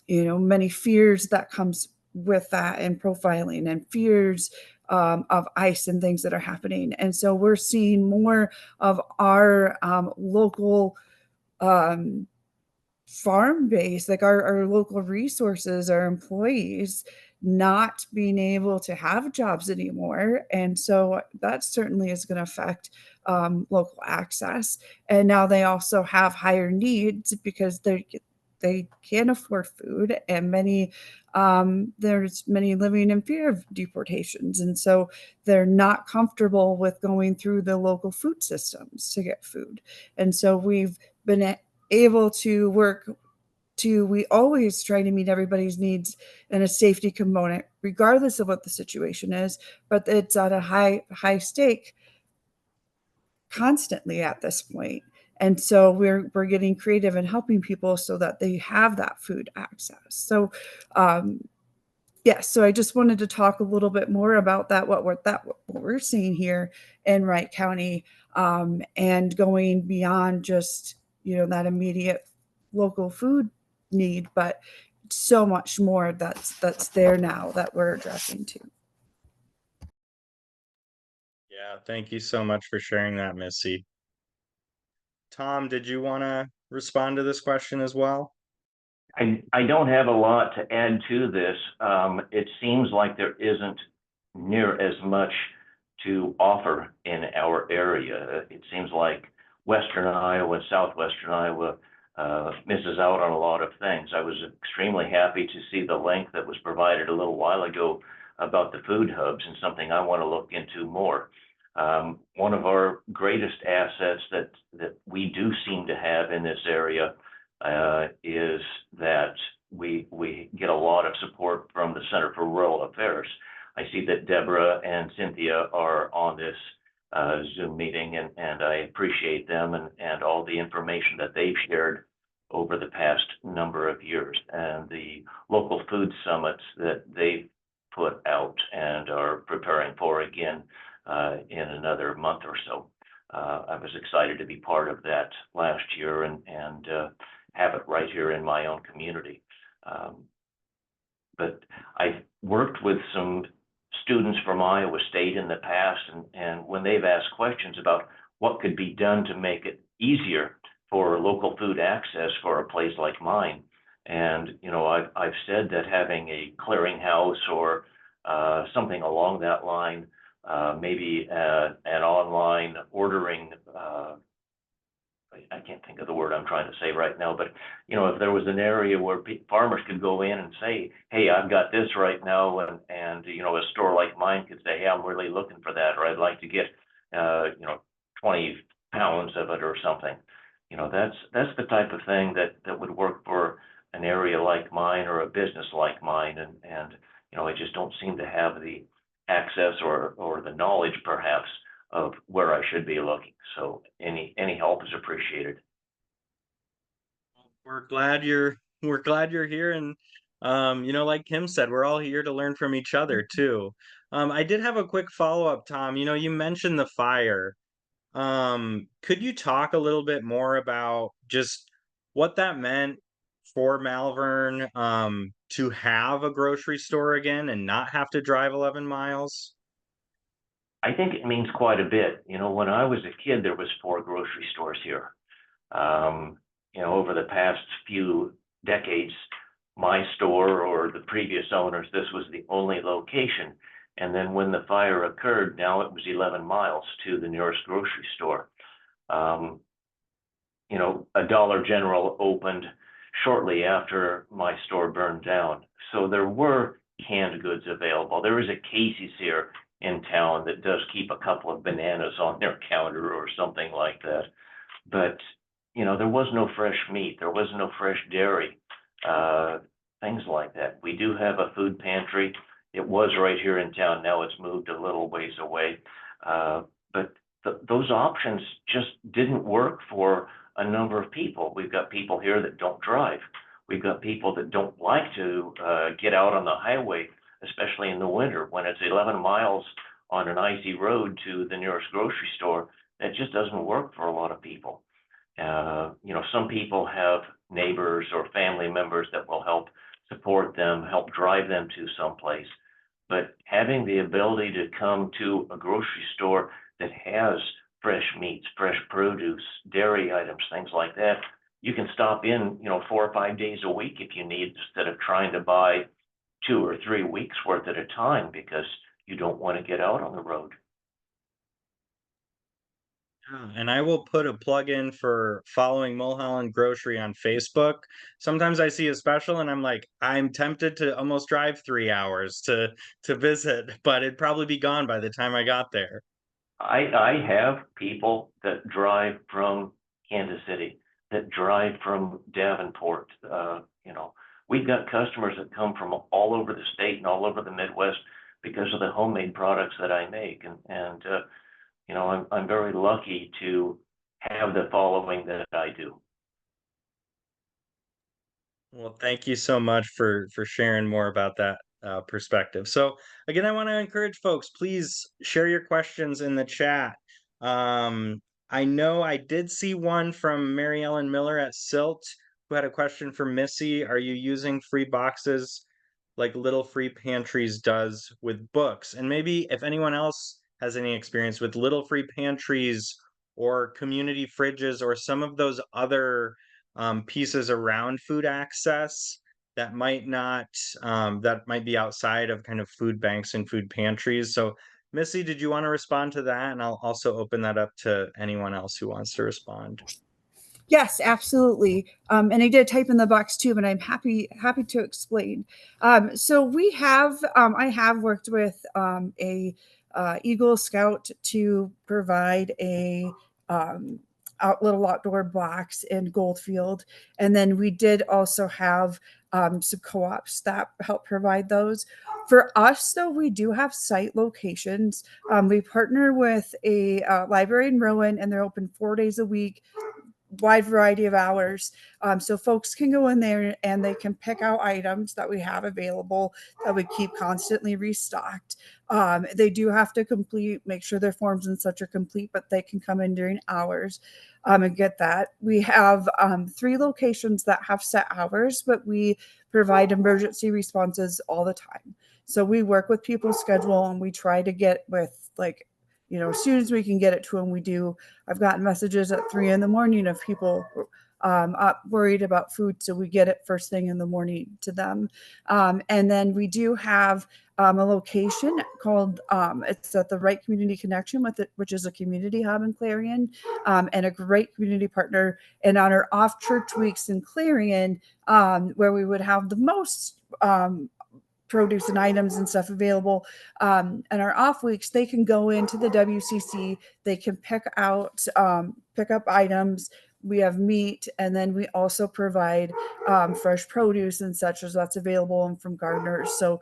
many fears that comes with that and profiling and fears of ICE and things that are happening. And so we're seeing more of our local farm base, like our local resources, our employees not being able to have jobs anymore. And so that certainly is going to affect local access. And now they also have higher needs because they can't afford food, and there's many living in fear of deportations, and so they're not comfortable with going through the local food systems to get food. And so we've been able to we always try to meet everybody's needs and a safety component regardless of what the situation is, but it's at a high stake constantly at this point. And so we're getting creative and helping people so that they have that food access. So so I just wanted to talk a little bit more about what we're seeing here in Wright County, and going beyond just that immediate local food need, but so much more that's there now that we're addressing too. Yeah, thank you so much for sharing that, Missy. Tom, did you want to respond to this question as well? I don't have a lot to add to this. It seems like there isn't near as much to offer in our area. It seems like Western Iowa, Southwestern Iowa misses out on a lot of things. I was extremely happy to see the link that was provided a little while ago about the food hubs, and something I want to look into more. One of our greatest assets that we do seem to have in this area is that we get a lot of support from the Center for Rural Affairs. I see that Deborah and Cynthia are on this Zoom meeting, and I appreciate them and all the information that they've shared over the past number of years, and the local food summits that they've put out and are preparing for again in another month or so. I was excited to be part of that last year and have it right here in my own community. But I've worked with some students from Iowa State in the past, and when they've asked questions about what could be done to make it easier for local food access for a place like mine, and I've said that having a clearinghouse or something along that line, maybe an online ordering, I can't think of the word I'm trying to say right now, but if there was an area where farmers could go in and say, hey, I've got this right now, and a store like mine could say, hey, I'm really looking for that, or I'd like to get 20 pounds of it or something. That's the type of thing that would work for an area like mine or a business like mine, and I just don't seem to have the access or the knowledge perhaps of where I should be looking. So any help is appreciated. We're glad you're here, and like Kim said, we're all here to learn from each other too. I did have a quick follow-up, Tom. You mentioned the fire. Could you talk a little bit more about just what that meant for Malvern to have a grocery store again and not have to drive 11 miles? I think it means quite a bit. When I was a kid, there was 4 grocery stores here. Over the past few decades, my store or the previous owners, this was the only location. And then when the fire occurred, now it was 11 miles to the nearest grocery store. A Dollar General opened shortly after my store burned down. So there were canned goods available. There is a Casey's here in town that does keep a couple of bananas on their counter or something like that. But, there was no fresh meat. There was no fresh dairy, things like that. We do have a food pantry. It was right here in town. Now it's moved a little ways away. But those options just didn't work for a number of people. We've got people here that don't drive. We've got people that don't like to get out on the highway, especially in the winter when it's 11 miles on an icy road to the nearest grocery store. That just doesn't work for a lot of people. Some people have neighbors or family members that will help support them, help drive them to someplace. But having the ability to come to a grocery store that has fresh meats, fresh produce, dairy items, things like that, you can stop in, 4 or 5 days a week if you need, instead of trying to buy 2 or 3 weeks worth at a time because you don't want to get out on the road. And I will put a plug in for following Mulholland Grocery on Facebook. Sometimes I see a special and I'm like, I'm tempted to almost drive 3 hours to visit, but it'd probably be gone by the time I got there. I have people that drive from Kansas City, that drive from Davenport. We've got customers that come from all over the state and all over the Midwest because of the homemade products that I make. I'm very lucky to have the following that I do. Well, thank you so much for sharing more about that perspective. So again, I want to encourage folks, please share your questions in the chat. I know I did see one from Mary Ellen Miller at Silt who had a question for Missy. Are you using free boxes like Little Free Pantries does with books? And maybe if anyone else has any experience with Little Free Pantries or community fridges or some of those other pieces around food access that might not that might be outside of kind of food banks and food pantries. So Missy, did you want to respond to that? And I'll also open that up to anyone else who wants to respond. Yes, absolutely. And I did type in the box too, but I'm happy to explain. So we have I have worked with a Eagle Scout to provide a little outdoor box in Goldfield, and then we did also have some co-ops that help provide those. For us, though, we do have site locations. We partner with a library in Rowan, and they're open 4 days a week, wide variety of hours. So folks can go in there and they can pick out items that we have available that we keep constantly restocked. They do have to make sure their forms and such are complete, but they can come in during hours and get that. We have 3 locations that have set hours, but we provide emergency responses all the time. So we work with people's schedule and we try to get with as soon as we can get it to them, we do. I've gotten messages at 3 a.m. of people worried about food, so we get it first thing in the morning to them. And then we do have a location called it's at the Right Community Connection which is a community hub in Clarion, and a great community partner. And on our off church weeks in Clarion, where we would have the most produce and items and stuff available. And our off weeks, they can go into the WCC, they can pick up items. We have meat, and then we also provide fresh produce and such as that's available and from gardeners. So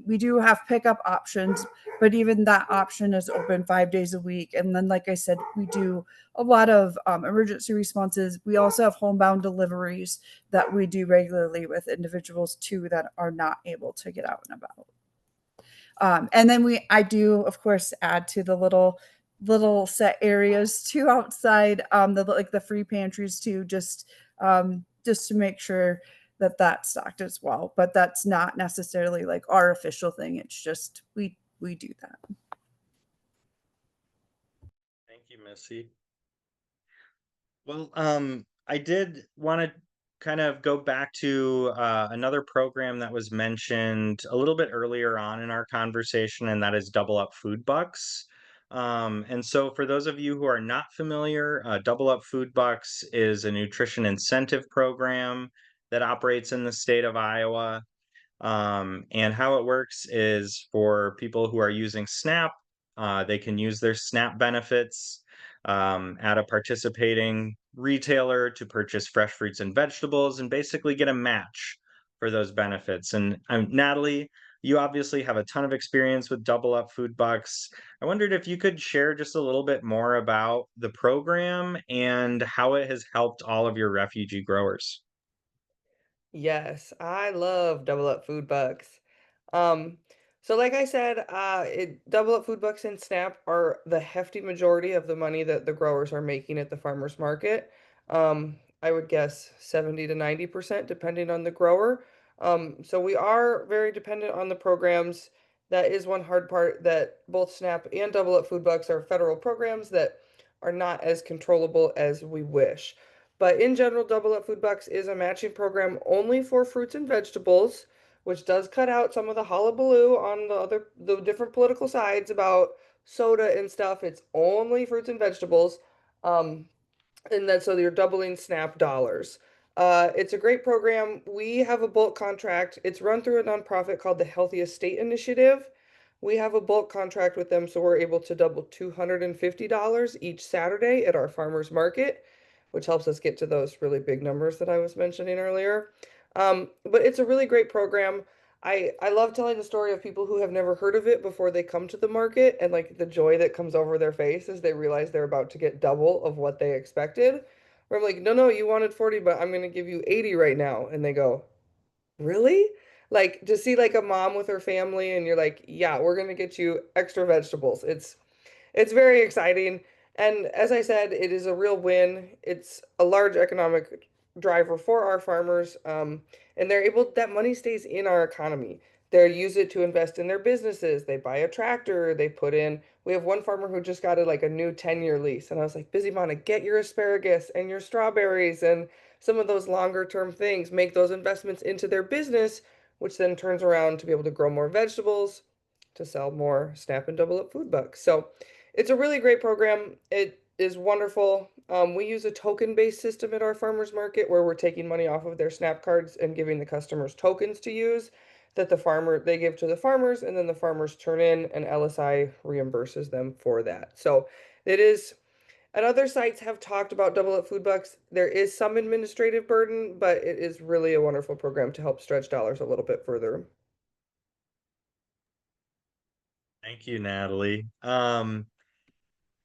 we do have pickup options, but even that option is open 5 days a week. And then, like I said, we do a lot of emergency responses. We also have homebound deliveries that we do regularly with individuals too that are not able to get out and about. And then I do, of course, add to the little set areas too outside, the free pantries too, just to make sure that that's stocked as well. But that's not necessarily like our official thing. It's just we do that. Thank you, Missy. Well, I did want to kind of go back to another program that was mentioned a little bit earlier on in our conversation, and that is Double Up Food Bucks. And so for those of you who are not familiar, Double Up Food Bucks is a nutrition incentive program that operates in the state of Iowa. And how it works is for people who are using SNAP, they can use their SNAP benefits at a participating retailer to purchase fresh fruits and vegetables and basically get a match for those benefits. And Natalie, you obviously have a ton of experience with Double Up Food Bucks. I wondered if you could share just a little bit more about the program and how it has helped all of your refugee growers. Yes, I love Double Up Food Bucks. Um, so like I said, Double Up Food Bucks and SNAP are the hefty majority of the money that the growers are making at the farmers market. I would guess 70 to 90% depending on the grower. So we are very dependent on the programs. That is one hard part, that both SNAP and Double Up Food Bucks are federal programs that are not as controllable as we wish. But in general, Double Up Food Bucks is a matching program only for fruits and vegetables. which does cut out some of the hullabaloo on the different political sides about soda and stuff. It's only fruits and vegetables. Um, and then so you're doubling SNAP dollars. It's a great program. We have a bulk contract. It's run through a nonprofit called the Healthiest State Initiative. We have a bulk contract with them, so we're able to double $250 each Saturday at our farmers market, which helps us get to those really big numbers that I was mentioning earlier. But it's a really great program. I love telling the story of people who have never heard of it before they come to the market, and like the joy that comes over their face as they realize they're about to get double of what they expected. Where I'm like, no, no, you wanted 40, but I'm gonna give you 80 right now. And they go, really? Like to see like a mom with her family and you're like, yeah, we're gonna get you extra vegetables. It's very exciting. And as I said, it is a real win. It's a large economic driver for our farmers. And they're able, that money stays in our economy. They use it to invest in their businesses. They buy a tractor, they put in, we have one farmer who just got like a new 10-year lease. And I was like, Busy Mana, get your asparagus and your strawberries and some of those longer term things, make those investments into their business, which then turns around to be able to grow more vegetables, to sell more Snap and Double Up food bucks. So it's a really great program. It is wonderful. We use a token-based system at our farmers market where we're taking money off of their SNAP cards and giving the customers tokens to use that they give to the farmers, and then the farmers turn in and LSI reimburses them for that. So it is, and other sites have talked about Double Up food bucks. There is some administrative burden, but it is really a wonderful program to help stretch dollars a little bit further. Thank you, Natalie. And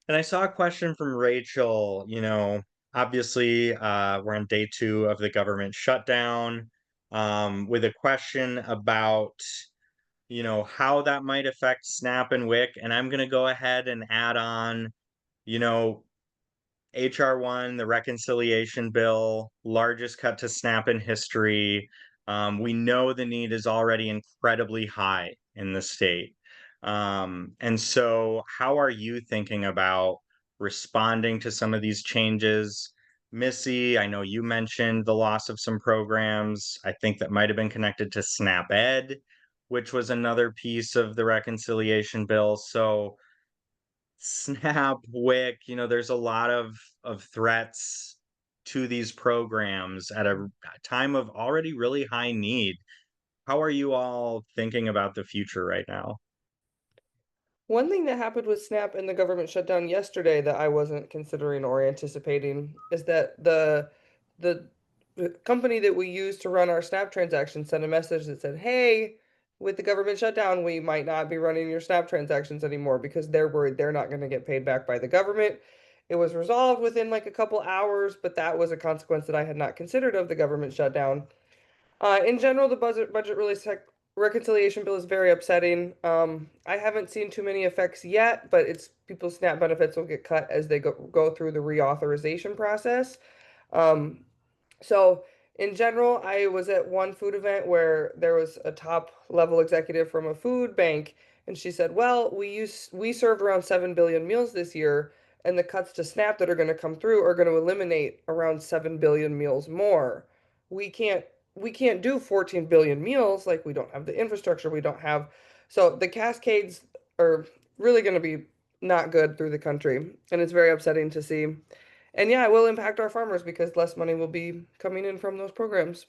I saw a question from Rachel, obviously, we're on day 2 of the government shutdown, with a question about, how that might affect SNAP and WIC. And I'm going to go ahead and add on, you know, HR1, the reconciliation bill, largest cut to SNAP in history. We know the need is already incredibly high in the state. And so, how are you thinking about responding to some of these changes? Missy, I know you mentioned the loss of some programs. I think that might have been connected to SNAP Ed, which was another piece of the reconciliation bill. So, SNAP, WIC, there's a lot of threats to these programs at a time of already really high need. How are you all thinking about the future right now? One thing that happened with SNAP and the government shutdown yesterday that I wasn't considering or anticipating is that the company that we use to run our SNAP transactions sent a message that said, "Hey, with the government shutdown, we might not be running your SNAP transactions anymore because they're worried they're not going to get paid back by the government." It was resolved within like a couple hours, but that was a consequence that I had not considered of the government shutdown. In general, the budget reconciliation bill is very upsetting. I haven't seen too many effects yet, but it's people's SNAP benefits will get cut as they go through the reauthorization process. Um, so in general, I was at one food event where there was a top level executive from a food bank, and she said, "Well, we served around 7 billion meals this year, and the cuts to SNAP that are going to come through are going to eliminate around 7 billion meals more. We can't we can't do 14 billion meals, like we don't have the infrastructure, we don't have." So the cascades are really going to be not good through the country, and it's very upsetting to see. And yeah, it will impact our farmers because less money will be coming in from those programs.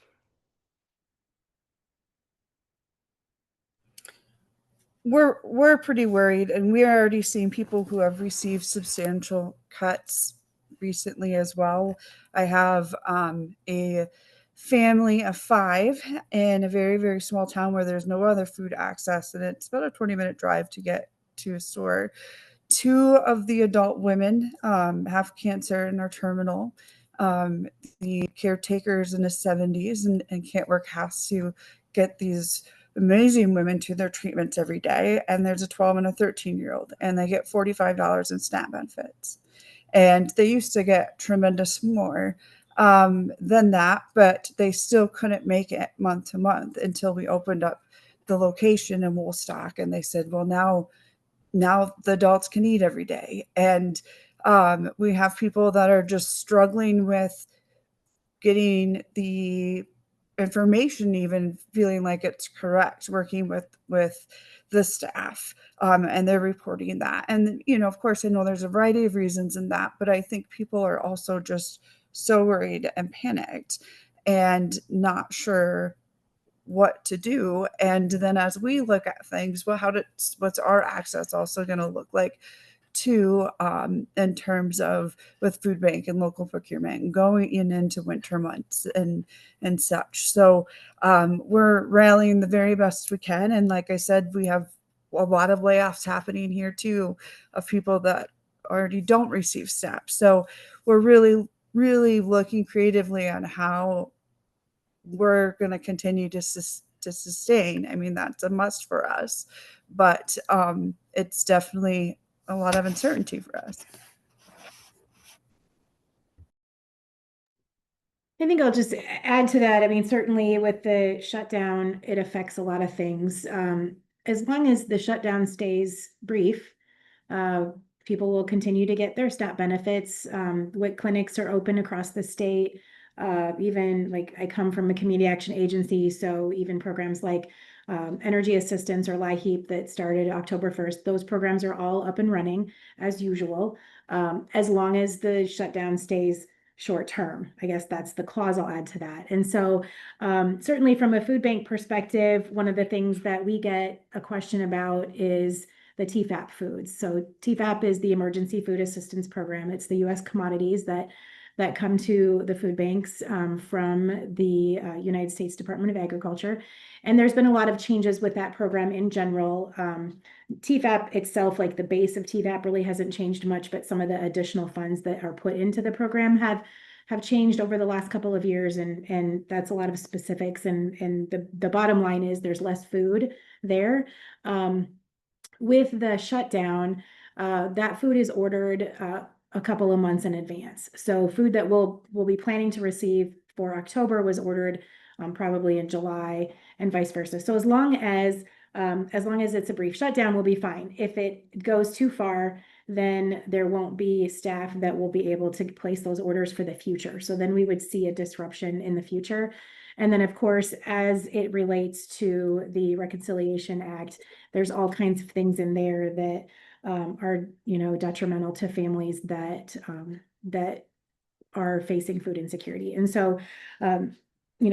We're pretty worried, and we're already seeing people who have received substantial cuts recently as well. I have a family of 5 in a very, very small town where there's no other food access, and it's about a 20-minute drive to get to a store. 2 of the adult women have cancer and are terminal. The caretaker's in his 70s and can't work, has to get these amazing women to their treatments every day. And there's a 12 and a 13-year-old, and they get $45 in SNAP benefits. And they used to get tremendous more than that, but they still couldn't make it month to month until we opened up the location in Woolstock. And they said, well, now the adults can eat every day. And we have people that are just struggling with getting the information even feeling like it's correct, working with the staff, and they're reporting that. And of course, I know there's a variety of reasons in that, but I think people are also just so worried and panicked and not sure what to do. And then as we look at things, well, what's our access also going to look like too, in terms of with food bank and local procurement and going into winter months and such. So we're rallying the very best we can. And like I said, we have a lot of layoffs happening here too, of people that already don't receive SNAP. So we're really, really looking creatively on how we're going to continue to sustain. I mean, that's a must for us, but it's definitely a lot of uncertainty for us. I think I'll just add to that. I mean, certainly with the shutdown, it affects a lot of things. As long as the shutdown stays brief, people will continue to get their SNAP benefits. WIC clinics are open across the state. Even like I come from a community action agency, so even programs like energy assistance or LIHEAP that started October 1st, those programs are all up and running as usual, as long as the shutdown stays short term. I guess that's the clause I'll add to that. And so certainly from a food bank perspective, one of the things that we get a question about is the TFAP foods. So TFAP is the Emergency Food Assistance Program. It's the U.S. commodities that come to the food banks from the United States Department of Agriculture. And there's been a lot of changes with that program in general. TFAP itself, like the base of TFAP really hasn't changed much, but some of the additional funds that are put into the program have changed over the last couple of years. And that's a lot of specifics. And the bottom line is there's less food there. With the shutdown, that food is ordered a couple of months in advance. So food that we'll be planning to receive for October was ordered probably in July and vice versa. So as long as it's a brief shutdown, we'll be fine. If it goes too far, then there won't be staff that will be able to place those orders for the future. So then we would see a disruption in the future. And then, of course, as it relates to the Reconciliation Act, there's all kinds of things in there that are, detrimental to families that are facing food insecurity. And so,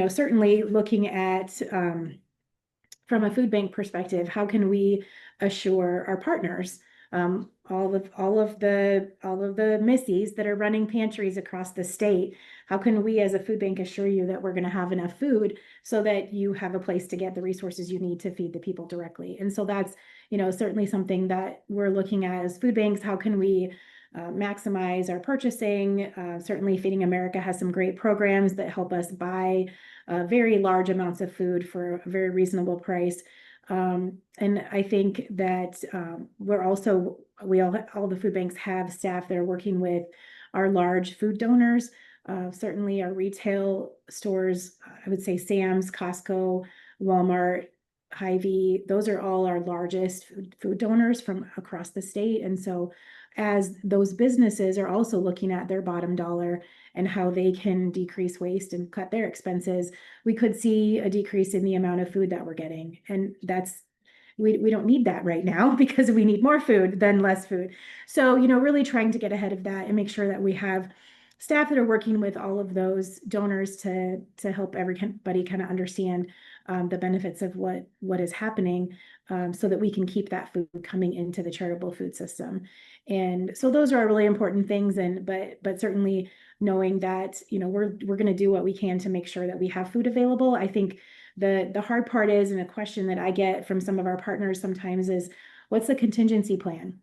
certainly looking at from a food bank perspective, how can we assure our partners, all of the Missies that are running pantries across the state, how can we as a food bank assure you that we're going to have enough food so that you have a place to get the resources you need to feed the people directly? And so that's, certainly something that we're looking at as food banks. How can we maximize our purchasing? Certainly Feeding America has some great programs that help us buy very large amounts of food for a very reasonable price. And I think that all the food banks have staff that are working with our large food donors. Certainly our retail stores, I would say Sam's, Costco, Walmart, Hy-Vee, those are all our largest food donors from across the state. And so as those businesses are also looking at their bottom dollar and how they can decrease waste and cut their expenses, we could see a decrease in the amount of food that we're getting. And we don't need that right now because we need more food than less food. So, really trying to get ahead of that and make sure that we have staff that are working with all of those donors to help everybody kind of understand the benefits of what is happening, so that we can keep that food coming into the charitable food system. And so those are really important things. But certainly knowing that, we're going to do what we can to make sure that we have food available. I think the hard part is, and a question that I get from some of our partners sometimes is, what's the contingency plan?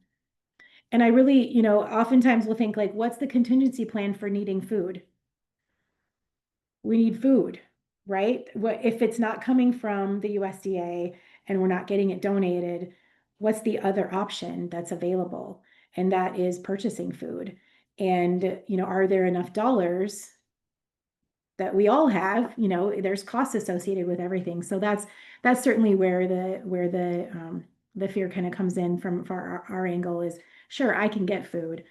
And I really, oftentimes will think like, what's the contingency plan for needing food? We need food, right? If it's not coming from the USDA and we're not getting it donated, what's the other option that's available? And that is purchasing food. And, are there enough dollars that we all have? There's costs associated with everything. So that's certainly where the fear kind of comes in from our angle is, sure, I can get food.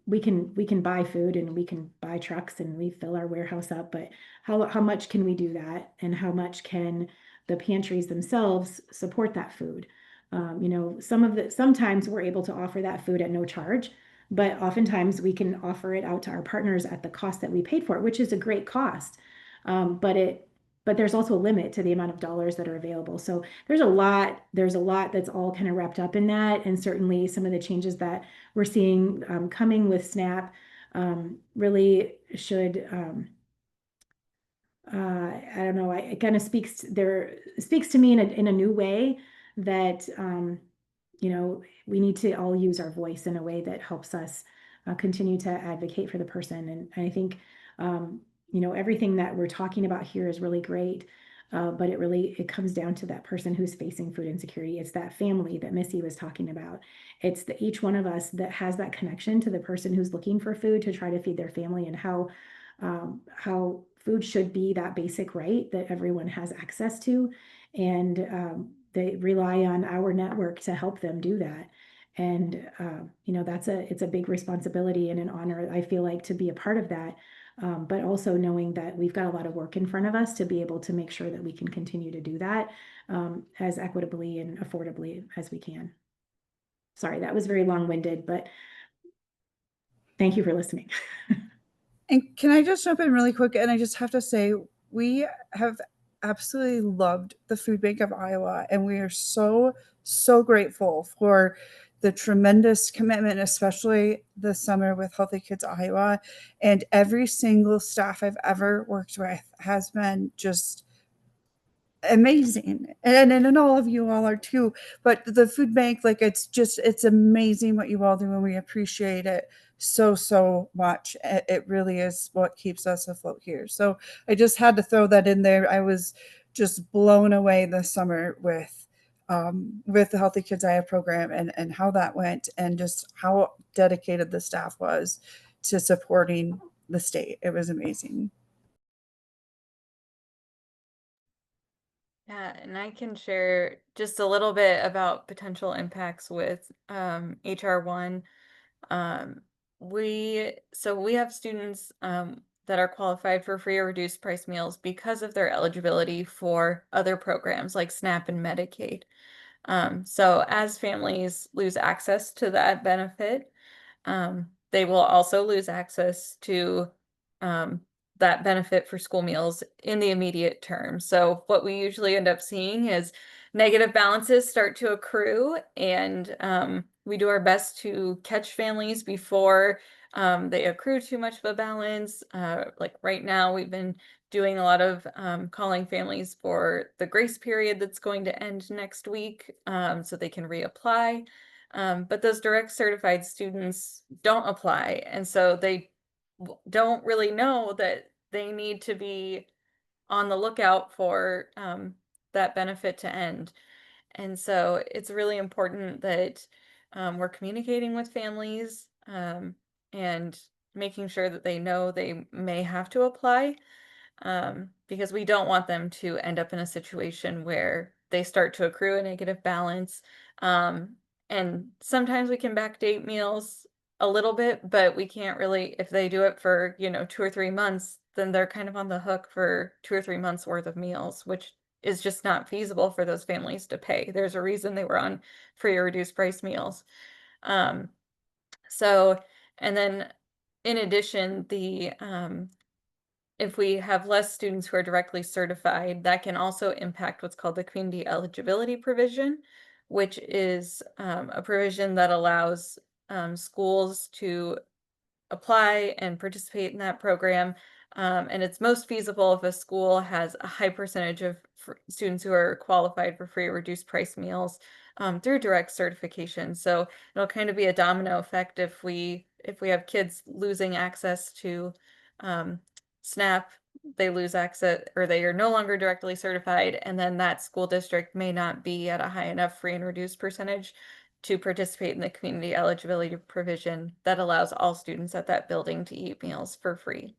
we can buy food and we can buy trucks and we fill our warehouse up, but how much can we do that? And how much can the pantries themselves support that food? You know, sometimes we're able to offer that food at no charge, but oftentimes we can offer it out to our partners at the cost that we paid for it, which is a great cost. But there's also a limit to the amount of dollars that are available. So there's a lot that's all kind of wrapped up in that. And certainly some of the changes that we're seeing coming with SNAP really should, I don't know, it kind of speaks to me in a new way that, you know, we need to all use our voice in a way that helps us continue to advocate for the person. And I think, you know, everything that we're talking about here is really great. But it comes down to that person who's facing food insecurity. It's that family that Missy was talking about. It's each one of us that has that connection to the person who's looking for food to try to feed their family, and how food should be that basic right that everyone has access to. And they rely on our network to help them do that. And you know, it's a big responsibility and an honor, I feel like, to be a part of that. But also knowing that we've got a lot of work in front of us to be able to make sure that we can continue to do that as equitably and affordably as we can. Sorry, that was very long-winded, but thank you for listening. And can I just jump in really quick? And I just have to say, we have absolutely loved the Food Bank of Iowa, and we are so, so grateful for the tremendous commitment, especially this summer with Healthy Kids Iowa. And every single staff I've ever worked with has been just amazing, and all of you all are too. But the food bank, like, it's amazing what you all do, and we appreciate it so much. It really is what keeps us afloat here. So I just had to throw that in there. I was just blown away this summer with the Healthy Kids Iowa program and how that went, and just how dedicated the staff was to supporting the state. It was amazing. Yeah, and I can share just a little bit about potential impacts with HR1. We have students that are qualified for free or reduced price meals because of their eligibility for other programs like SNAP and Medicaid. So as families lose access to that benefit, they will also lose access to that benefit for school meals in the immediate term. So what we usually end up seeing is negative balances start to accrue, and we do our best to catch families before they accrue too much of a balance. Like right now, we've been doing a lot of calling families for the grace period that's going to end next week, so they can reapply. But those direct certified students don't apply, and so they don't really know that they need to be on the lookout for that benefit to end. And so it's really important that we're communicating with families and making sure that they know they may have to apply, because we don't want them to end up in a situation where they start to accrue a negative balance. And sometimes we can backdate meals a little bit, but we can't really, if they do it for, 2 or 3 months, then they're kind of on the hook for 2 or 3 months worth of meals, which is just not feasible for those families to pay. There's a reason they were on free or reduced price meals. So, and then in addition, if we have less students who are directly certified, that can also impact what's called the community eligibility provision, which is a provision that allows schools to apply and participate in that program. And it's most feasible if a school has a high percentage of students who are qualified for free or reduced price meals through direct certification. So it'll kind of be a domino effect if we have kids losing access to SNAP, they lose access, or they are no longer directly certified, and then that school district may not be at a high enough free and reduced percentage to participate in the community eligibility provision that allows all students at that building to eat meals for free.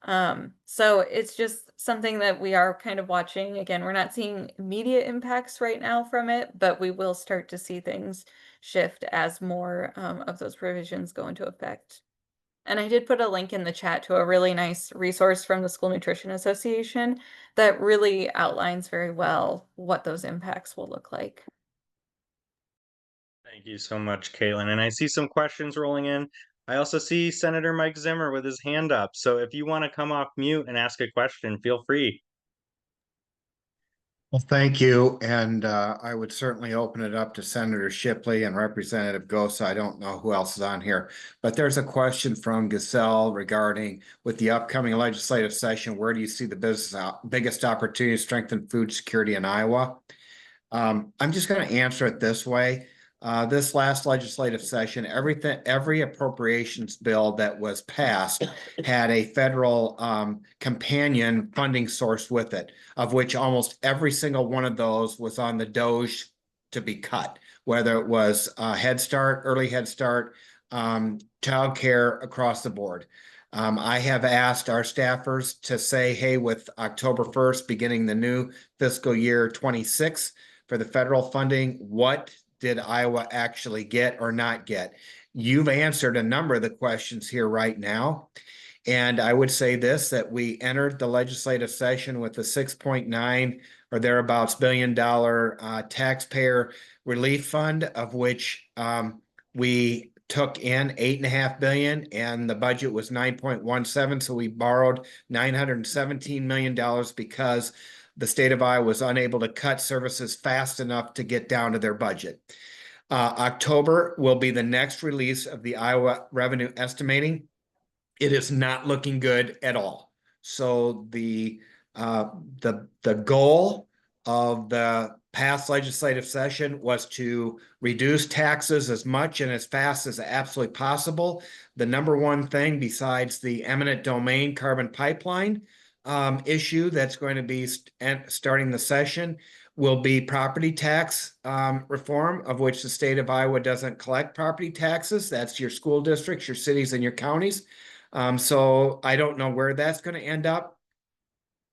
So it's just something that we are kind of watching. Again, we're not seeing immediate impacts right now from it, but we will start to see things shift as more of those provisions go into effect. And I did put a link in the chat to a really nice resource from the School Nutrition Association that really outlines very well what those impacts will look like. Thank you so much, Kaitlyn. And I see some questions rolling in. I also see Senator Mike Zimmer with his hand up. So if you want to come off mute and ask a question, feel free. Well, thank you. And I would certainly open it up to Senator Shipley and Representative Gosa. I don't know who else is on here, but there's a question from Giselle regarding with the upcoming legislative session, where do you see the biggest opportunity to strengthen food security in Iowa? I'm just going to answer it this way. This last legislative session, every appropriations bill that was passed had a federal companion funding source with it, of which almost every single one of those was on the DOGE to be cut, whether it was Head Start, early Head Start, child care across the board. I have asked our staffers to say, hey, with October 1st, beginning the new fiscal year 26 for the federal funding, what did Iowa actually get or not get? You've answered a number of the questions here right now. And I would say this, that we entered the legislative session with a 6.9 or thereabouts billion dollar taxpayer relief fund, of which we took in 8.5 billion and the budget was 9.17. So we borrowed $917 million because the state of Iowa was unable to cut services fast enough to get down to their budget. October will be the next release of the Iowa revenue estimating. It is not looking good at all. So the goal of the past legislative session was to reduce taxes as much and as fast as absolutely possible. The number one thing besides the eminent domain carbon pipeline issue that's going to be starting the session will be property tax reform, of which the state of Iowa doesn't collect property taxes. That's your school districts, your cities, and your counties. So I don't know where that's going to end up.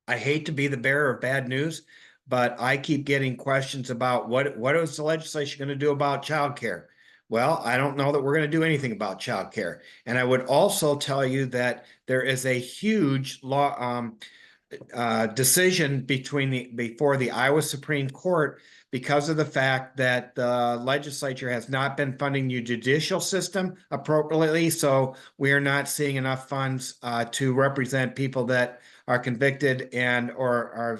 I hate to be the bearer of bad news, but I keep getting questions about what is the legislation going to do about childcare? Well, I don't know that we're going to do anything about childcare. And I would also tell you that there is a huge law decision before the Iowa Supreme Court because of the fact that the legislature has not been funding the judicial system appropriately. So we are not seeing enough funds to represent people that are convicted and or are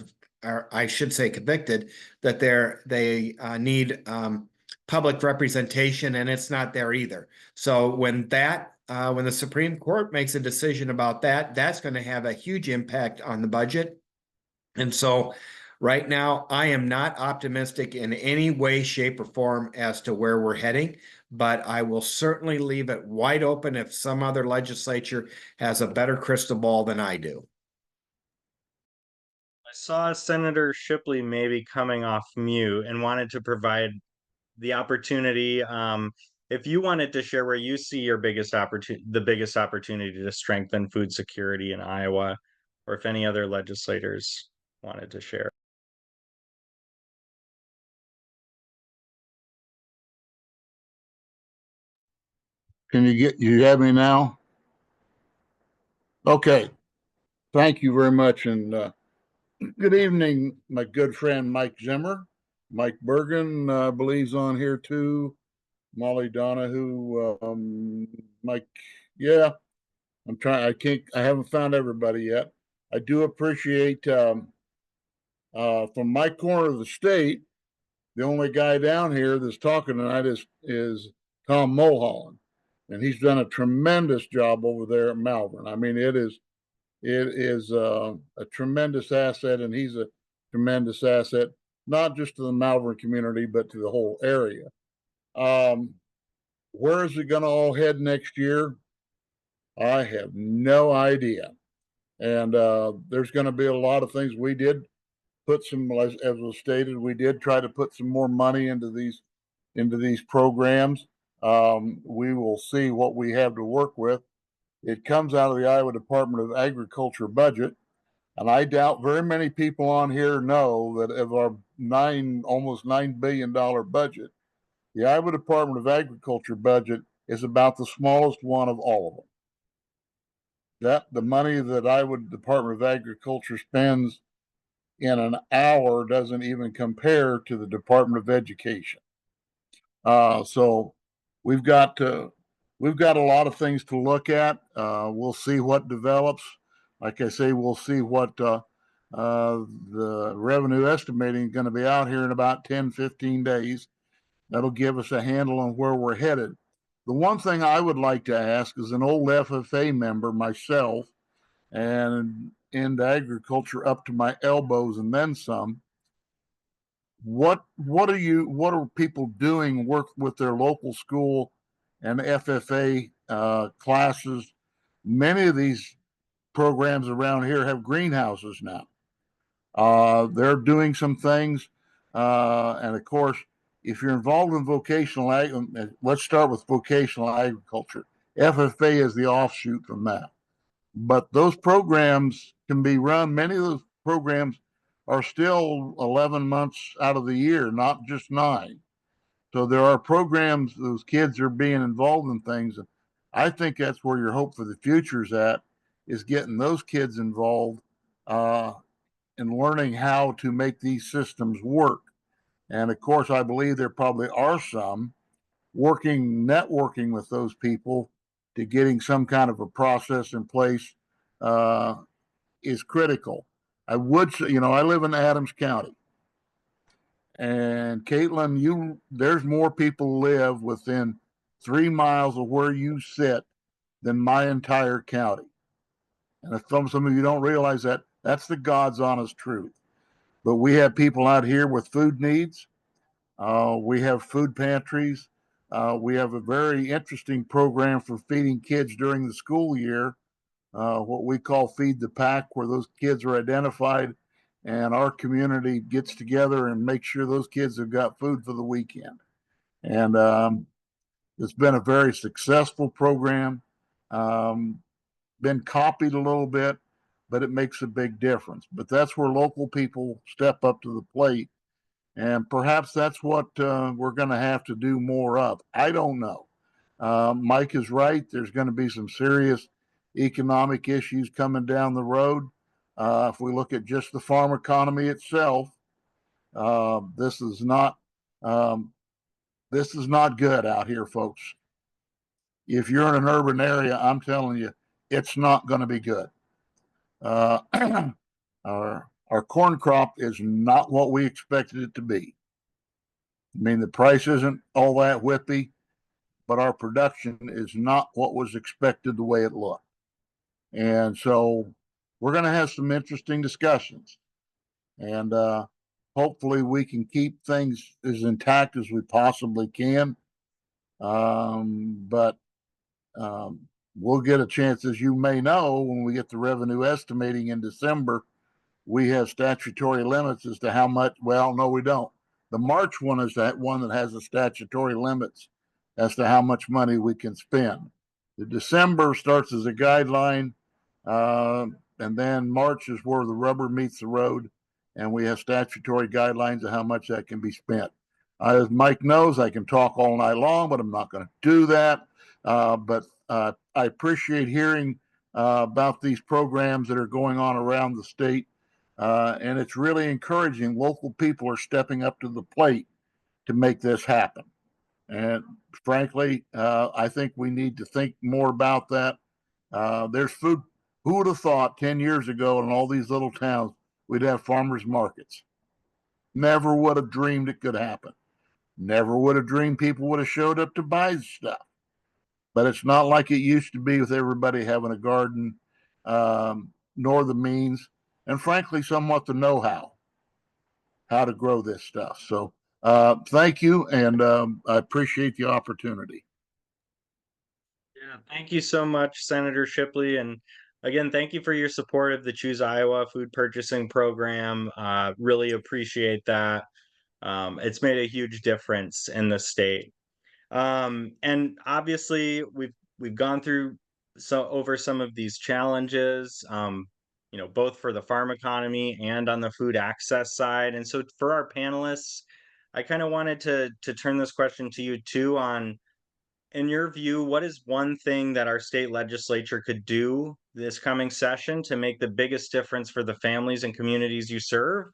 I should say convicted, that they need public representation, and it's not there either. So when the Supreme Court makes a decision about that, that's going to have a huge impact on the budget. And so right now, I am not optimistic in any way, shape, or form as to where we're heading, but I will certainly leave it wide open if some other legislature has a better crystal ball than I do. I saw Senator Shipley maybe coming off mute and wanted to provide the opportunity. If you wanted to share where you see your the biggest opportunity to strengthen food security in Iowa, or if any other legislators wanted to share. Can you have me now? Okay. Thank you very much. And good evening, my good friend, Mike Zimmer. Mike Bergen, I believe, is on here too. Molly Donahue, Mike. Yeah, I'm trying. I haven't found everybody yet. I do appreciate from my corner of the state, the only guy down here that's talking tonight is Tom Mulholland, and he's done a tremendous job over there at Malvern. I mean, it is a tremendous asset, and he's a tremendous asset, not just to the Malvern community, but to the whole area. Where is it going to all head next year? I have no idea. And there's going to be a lot of things. We did put some, as was stated, we did try to put some more money into these programs. We will see what we have to work with. It comes out of the Iowa Department of Agriculture budget. And I doubt very many people on here know that of our almost $9 billion budget, the Iowa Department of Agriculture budget is about the smallest one of all of them. The money that Iowa Department of Agriculture spends in an hour doesn't even compare to the Department of Education. So we've got a lot of things to look at. We'll see what develops. Like I say, we'll see what the revenue estimating is going to be out here in about 10, 15 days. That'll give us a handle on where we're headed. The one thing I would like to ask is an old FFA member myself and into agriculture up to my elbows and then some. What are people doing work with their local school and FFA classes? Many of these programs around here have greenhouses now. They're doing some things. And of course, if you're involved in vocational ag, let's start with vocational agriculture. FFA is the offshoot from that. But those programs can be run, many of those programs are still 11 months out of the year, not just 9. So there are programs, those kids are being involved in things. And I think that's where your hope for the future is at, is getting those kids involved and learning how to make these systems work. And of course, I believe there probably are some networking with those people to getting some kind of a process in place is critical. I would say, I live in Adams County. And Kaitlyn, there's more people live within 3 miles of where you sit than my entire county. And if some of you don't realize that, that's the God's honest truth. But we have people out here with food needs. We have food pantries. We have a very interesting program for feeding kids during the school year, what we call Feed the Pack, where those kids are identified and our community gets together and makes sure those kids have got food for the weekend. And it's been a very successful program, been copied a little bit, but it makes a big difference. But that's where local people step up to the plate. And perhaps that's what we're going to have to do more of. I don't know. Mike is right. There's going to be some serious economic issues coming down the road. If we look at just the farm economy itself, this is not good out here, folks. If you're in an urban area, I'm telling you, it's not going to be good. Our corn crop is not what we expected it to be. I mean, the price isn't all that whippy, but our production is not what was expected the way it looked. And so we're going to have some interesting discussions. And hopefully we can keep things as intact as we possibly can. But we'll get a chance, as you may know, when we get the revenue estimating in December, we have statutory limits as to how much. Well, no, we don't. The March one is that one that has the statutory limits as to how much money we can spend. The December starts as a guideline, and then March is where the rubber meets the road, and we have statutory guidelines of how much that can be spent. As Mike knows, I can talk all night long, but I'm not going to do that. But I appreciate hearing about these programs that are going on around the state. And it's really encouraging. Local people are stepping up to the plate to make this happen. And frankly, I think we need to think more about that. There's food. Who would have thought 10 years ago in all these little towns we'd have farmers markets? Never would have dreamed it could happen. Never would have dreamed people would have showed up to buy stuff. But it's not like it used to be with everybody having a garden, nor the means, and frankly, somewhat the know-how to grow this stuff. So thank you, and I appreciate the opportunity. Yeah, thank you so much, Senator Shipley. And again, thank you for your support of the Choose Iowa food purchasing program. Really appreciate that. It's made a huge difference in the state. And obviously, we've gone through over some of these challenges, both for the farm economy and on the food access side. And so for our panelists, I kind of wanted to turn this question to you too on, in your view, what is one thing that our state legislature could do this coming session to make the biggest difference for the families and communities you serve?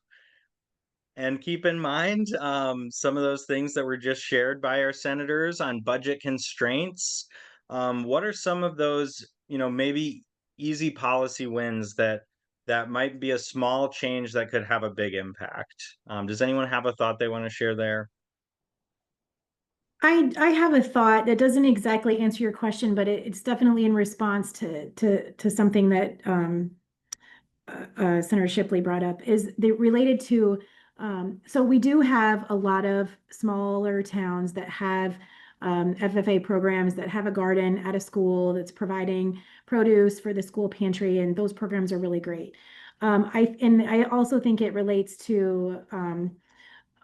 And keep in mind some of those things that were just shared by our senators on budget constraints. What are some of those, maybe easy policy wins that might be a small change that could have a big impact? Does anyone have a thought they want to share there? I have a thought that doesn't exactly answer your question, but it's definitely in response to something that Senator Shipley brought up, is related to, so we do have a lot of smaller towns that have FFA programs, that have a garden at a school that's providing produce for the school pantry, and those programs are really great. I also think it relates to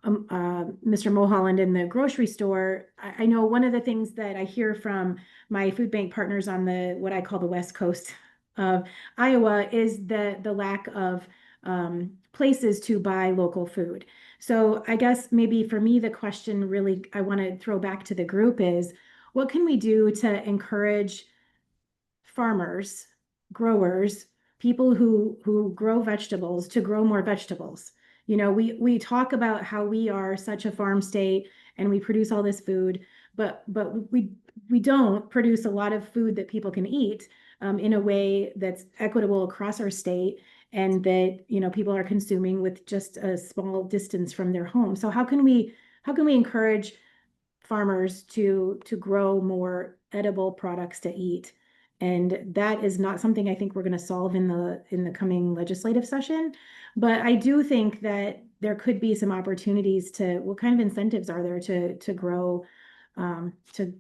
Mr. Mulholland in the grocery store. I know one of the things that I hear from my food bank partners on what I call the West Coast of Iowa is the lack of places to buy local food. So I guess maybe for me, the question really I want to throw back to the group is, what can we do to encourage farmers, growers, people who grow vegetables to grow more vegetables? We talk about how we are such a farm state and we produce all this food, but we don't produce a lot of food that people can eat in a way that's equitable across our state, and that people are consuming with just a small distance from their home. So how can we encourage farmers to grow more edible products to eat? And that is not something I think we're going to solve in the coming legislative session. But I do think that there could be some opportunities to, what kind of incentives are there to grow, to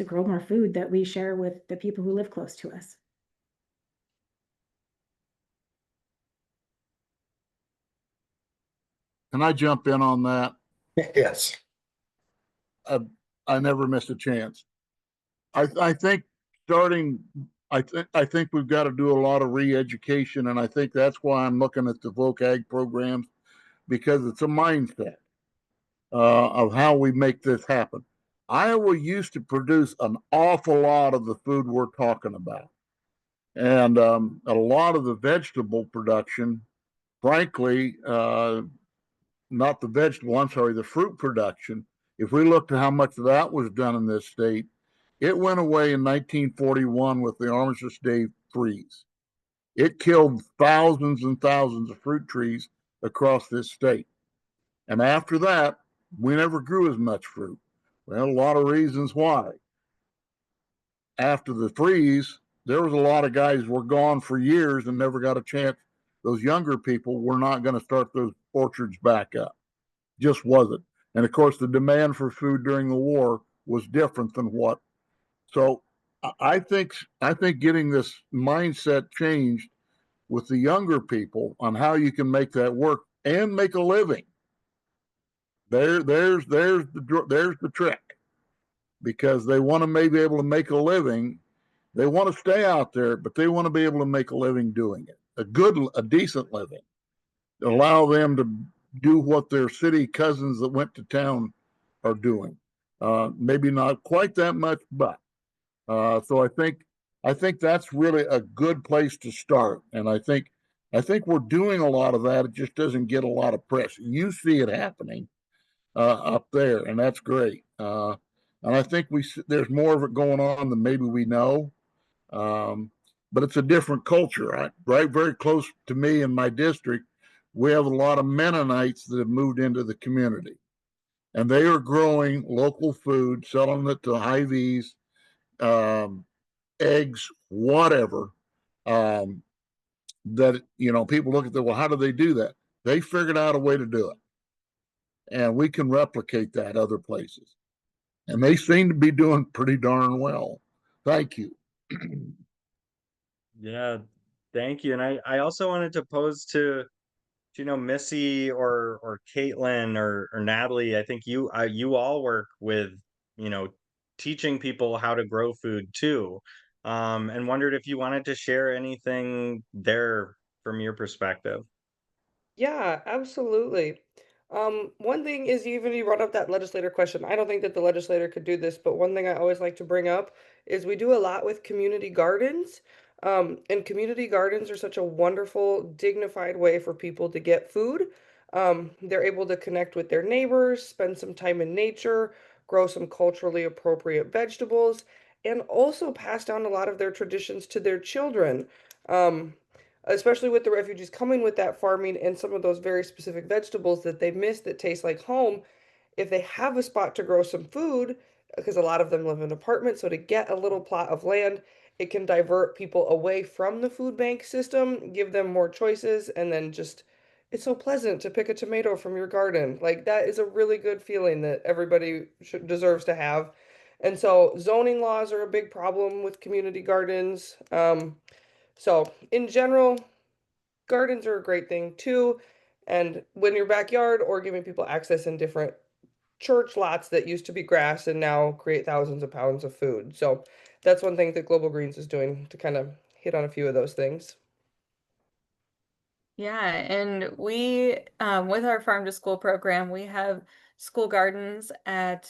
grow more food that we share with the people who live close to us. Can I jump in on that? Yes. I never missed a chance. I think starting, I think we've got to do a lot of re-education, and I think that's why I'm looking at the Voc Ag programs, because it's a mindset of how we make this happen. Iowa used to produce an awful lot of the food we're talking about, and a lot of the vegetable production, frankly, not the vegetable, I'm sorry, the fruit production. If we looked at how much of that was done in this state, it went away in 1941 with the Armistice Day freeze. It killed thousands and thousands of fruit trees across this state. And after that, we never grew as much fruit. Well, a lot of reasons why. After the freeze, there was a lot of guys who were gone for years and never got a chance. Those younger people were not going to start those orchards back up. Just wasn't. And of course, the demand for food during the war was different than what. So I think getting this mindset changed with the younger people on how you can make that work and make a living. There's the trick, because they want to maybe be able to make a living. They want to stay out there, but they want to be able to make a living doing it, a decent living, allow them to do what their city cousins that went to town are doing. Maybe not quite that much, but so I think that's really a good place to start. And I think we're doing a lot of that. It just doesn't get a lot of press. You see it happening up there, and that's great. And I think there's more of it going on than maybe we know. But it's a different culture, right? Very close to me in my district, we have a lot of Mennonites that have moved into the community, and they are growing local food, selling it to Hy-Vees, eggs, whatever. That people look at that. Well, how do they do that? They figured out a way to do it, and we can replicate that other places. And they seem to be doing pretty darn well. Thank you. Yeah, thank you. And I also wanted to pose to Missy or Kaitlyn or Natalie. I think you all work with, teaching people how to grow food too. and wondered if you wanted to share anything there from your perspective. Yeah, absolutely. One thing is even you brought up that legislator question. I don't think that the legislator could do this, but one thing I always like to bring up is we do a lot with community gardens. And community gardens are such a wonderful, dignified way for people to get food. They're able to connect with their neighbors, spend some time in nature, grow some culturally appropriate vegetables, and also pass down a lot of their traditions to their children. Um, Especially with the refugees coming with that farming and some of those very specific vegetables that they miss that taste like home, if they have a spot to grow some food, because a lot of them live in apartments, so to get a little plot of land, it can divert people away from the food bank system, give them more choices, and then just it's so pleasant to pick a tomato from your garden. Like that is a really good feeling that everybody deserves to have. And so zoning laws are a big problem with community gardens. So in general, gardens are a great thing too. And when your backyard or giving people access in different church lots that used to be grass and now create thousands of pounds of food. So that's one thing that Global Greens is doing to kind of hit on a few of those things. Yeah, and we, with our farm to school program, we have school gardens at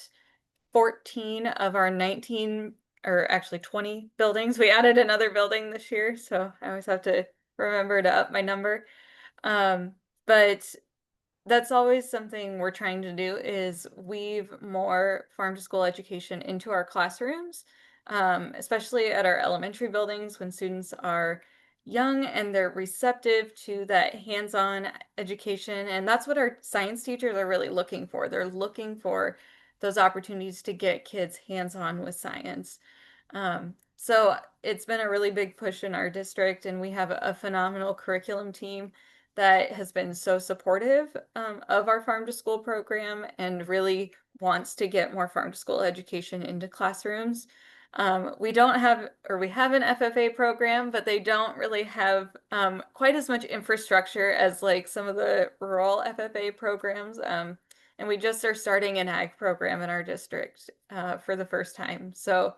14 of our 19, or actually 20 buildings. We added another building this year, so I always have to remember to up my number. Um, but that's always something we're trying to do is weave more farm to school education into our classrooms, especially at our elementary buildings when students are young and they're receptive to that hands-on education. And that's what our science teachers are really looking for. They're looking for those opportunities to get kids hands-on with science. So it's been a really big push in our district, and we have a phenomenal curriculum team that has been so supportive of our farm to school program and really wants to get more farm to school education into classrooms. We don't have, or we have an FFA program, but they don't really have quite as much infrastructure as like some of the rural FFA programs. And we just are starting an ag program in our district for the first time. So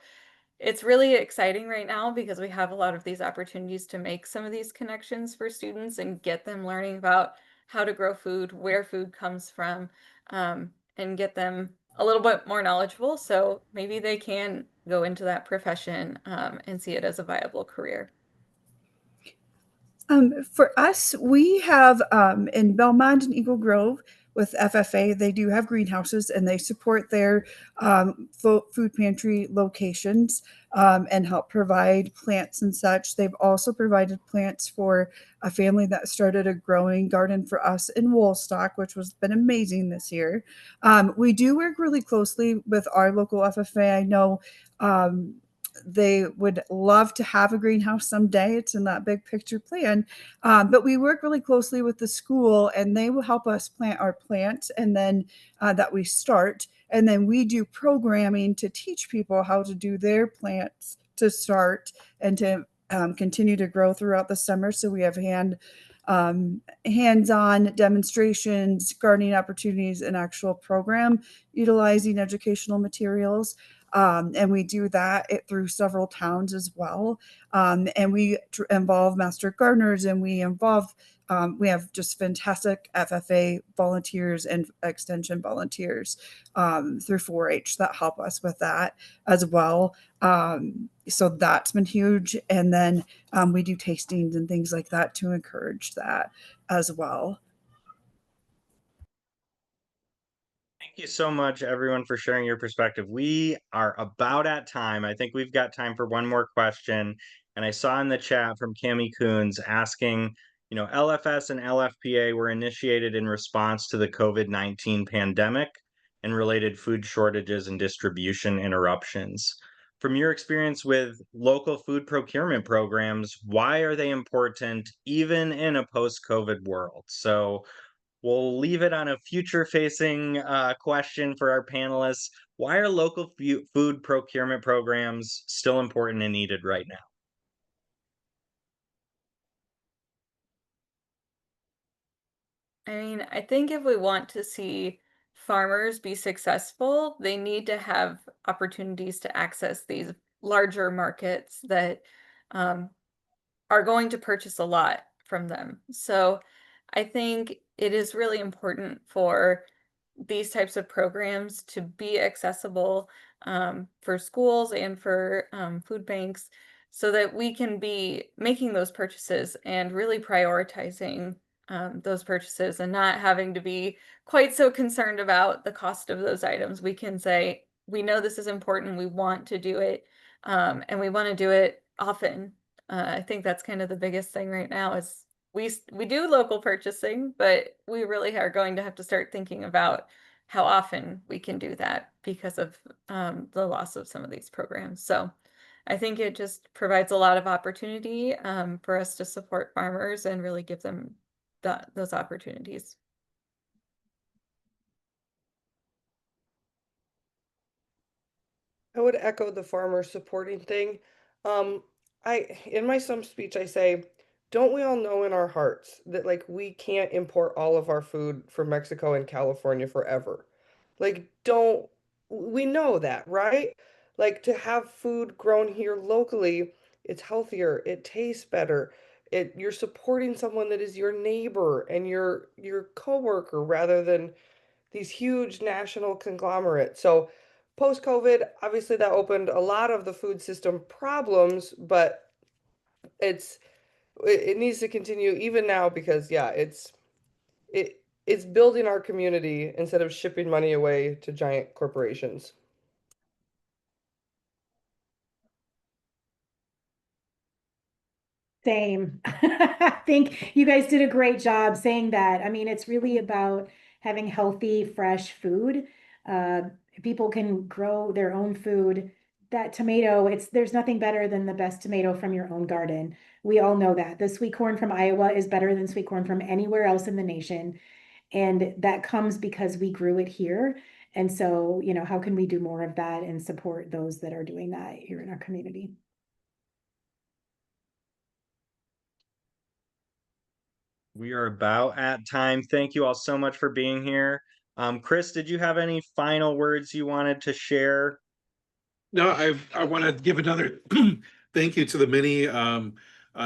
it's really exciting right now because we have a lot of these opportunities to make some of these connections for students and get them learning about how to grow food, where food comes from, and get them a little bit more knowledgeable. So maybe they can go into that profession and see it as a viable career. For us, we have in Belmont and Eagle Grove with FFA, they do have greenhouses and they support their food pantry locations and help provide plants and such. They've also provided plants for a family that started a growing garden for us in Woolstock, which has been amazing this year. We do work really closely with our local FFA. I know they would love to have a greenhouse someday. It's in that big picture plan. But we work really closely with the school and they will help us plant our plants and then that we start. And then we do programming to teach people how to do their plants to start and to continue to grow throughout the summer. So we have hands-on demonstrations, gardening opportunities, and actual program utilizing educational materials. And we do that through several towns as well. And we involve master gardeners and we have just fantastic FFA volunteers and extension volunteers through 4-H that help us with that as well. So that's been huge. And then we do tastings and things like that to encourage that as well. Thank you so much, everyone, for sharing your perspective. We are about at time. I think we've got time for one more question. And I saw in the chat from Cami Coons asking, LFS and LFPA were initiated in response to the COVID-19 pandemic and related food shortages and distribution interruptions. From your experience with local food procurement programs, why are they important even in a post-COVID world? So we'll leave it on a future-facing question for our panelists. Why are local food procurement programs still important and needed right now? I mean, I think if we want to see farmers be successful, they need to have opportunities to access these larger markets that are going to purchase a lot from them. So I think it is really important for these types of programs to be accessible for schools and for food banks so that we can be making those purchases and really prioritizing those purchases and not having to be quite so concerned about the cost of those items. We can say, we know this is important, we want to do it, and we want to do it often. I think that's kind of the biggest thing right now is we do local purchasing, but we really are going to have to start thinking about how often we can do that because of the loss of some of these programs. So I think it just provides a lot of opportunity for us to support farmers and really give them those opportunities. I would echo the farmer supporting thing. In my stump speech, I say, don't we all know in our hearts that like we can't import all of our food from Mexico and California forever? Like, don't we know that, right? Like to have food grown here locally, it's healthier, it tastes better. You're supporting someone that is your neighbor and your coworker rather than these huge national conglomerates. So post-COVID, obviously that opened a lot of the food system problems, but it's it needs to continue even now because yeah, it's building our community instead of shipping money away to giant corporations. Same. I think you guys did a great job saying that. I mean, it's really about having healthy, fresh food. Uh, People can grow their own food. That tomato, there's nothing better than the best tomato from your own garden. We all know that. The sweet corn from Iowa is better than sweet corn from anywhere else in the nation. And that comes because we grew it here. And so, how can we do more of that and support those that are doing that here in our community? We are about at time. Thank you all so much for being here. Chris, did you have any final words you wanted to share? No, I want to give another thank you to the many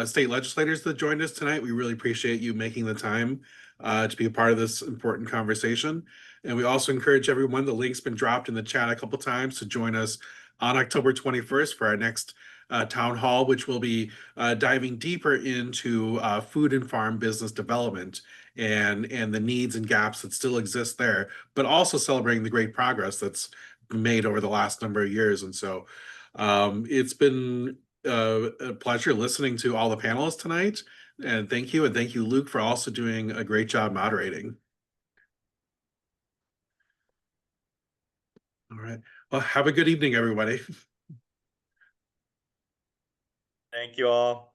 state legislators that joined us tonight. We really appreciate you making the time to be a part of this important conversation. And we also encourage everyone, the link's been dropped in the chat a couple times, to join us on October 21st for our next town hall, which will be diving deeper into food and farm business development and the needs and gaps that still exist there, but also celebrating the great progress that's made over the last number of years. And so it's been a pleasure listening to all the panelists tonight. And thank you. And thank you, Luke, for also doing a great job moderating. All right. Well, have a good evening, everybody. Thank you all.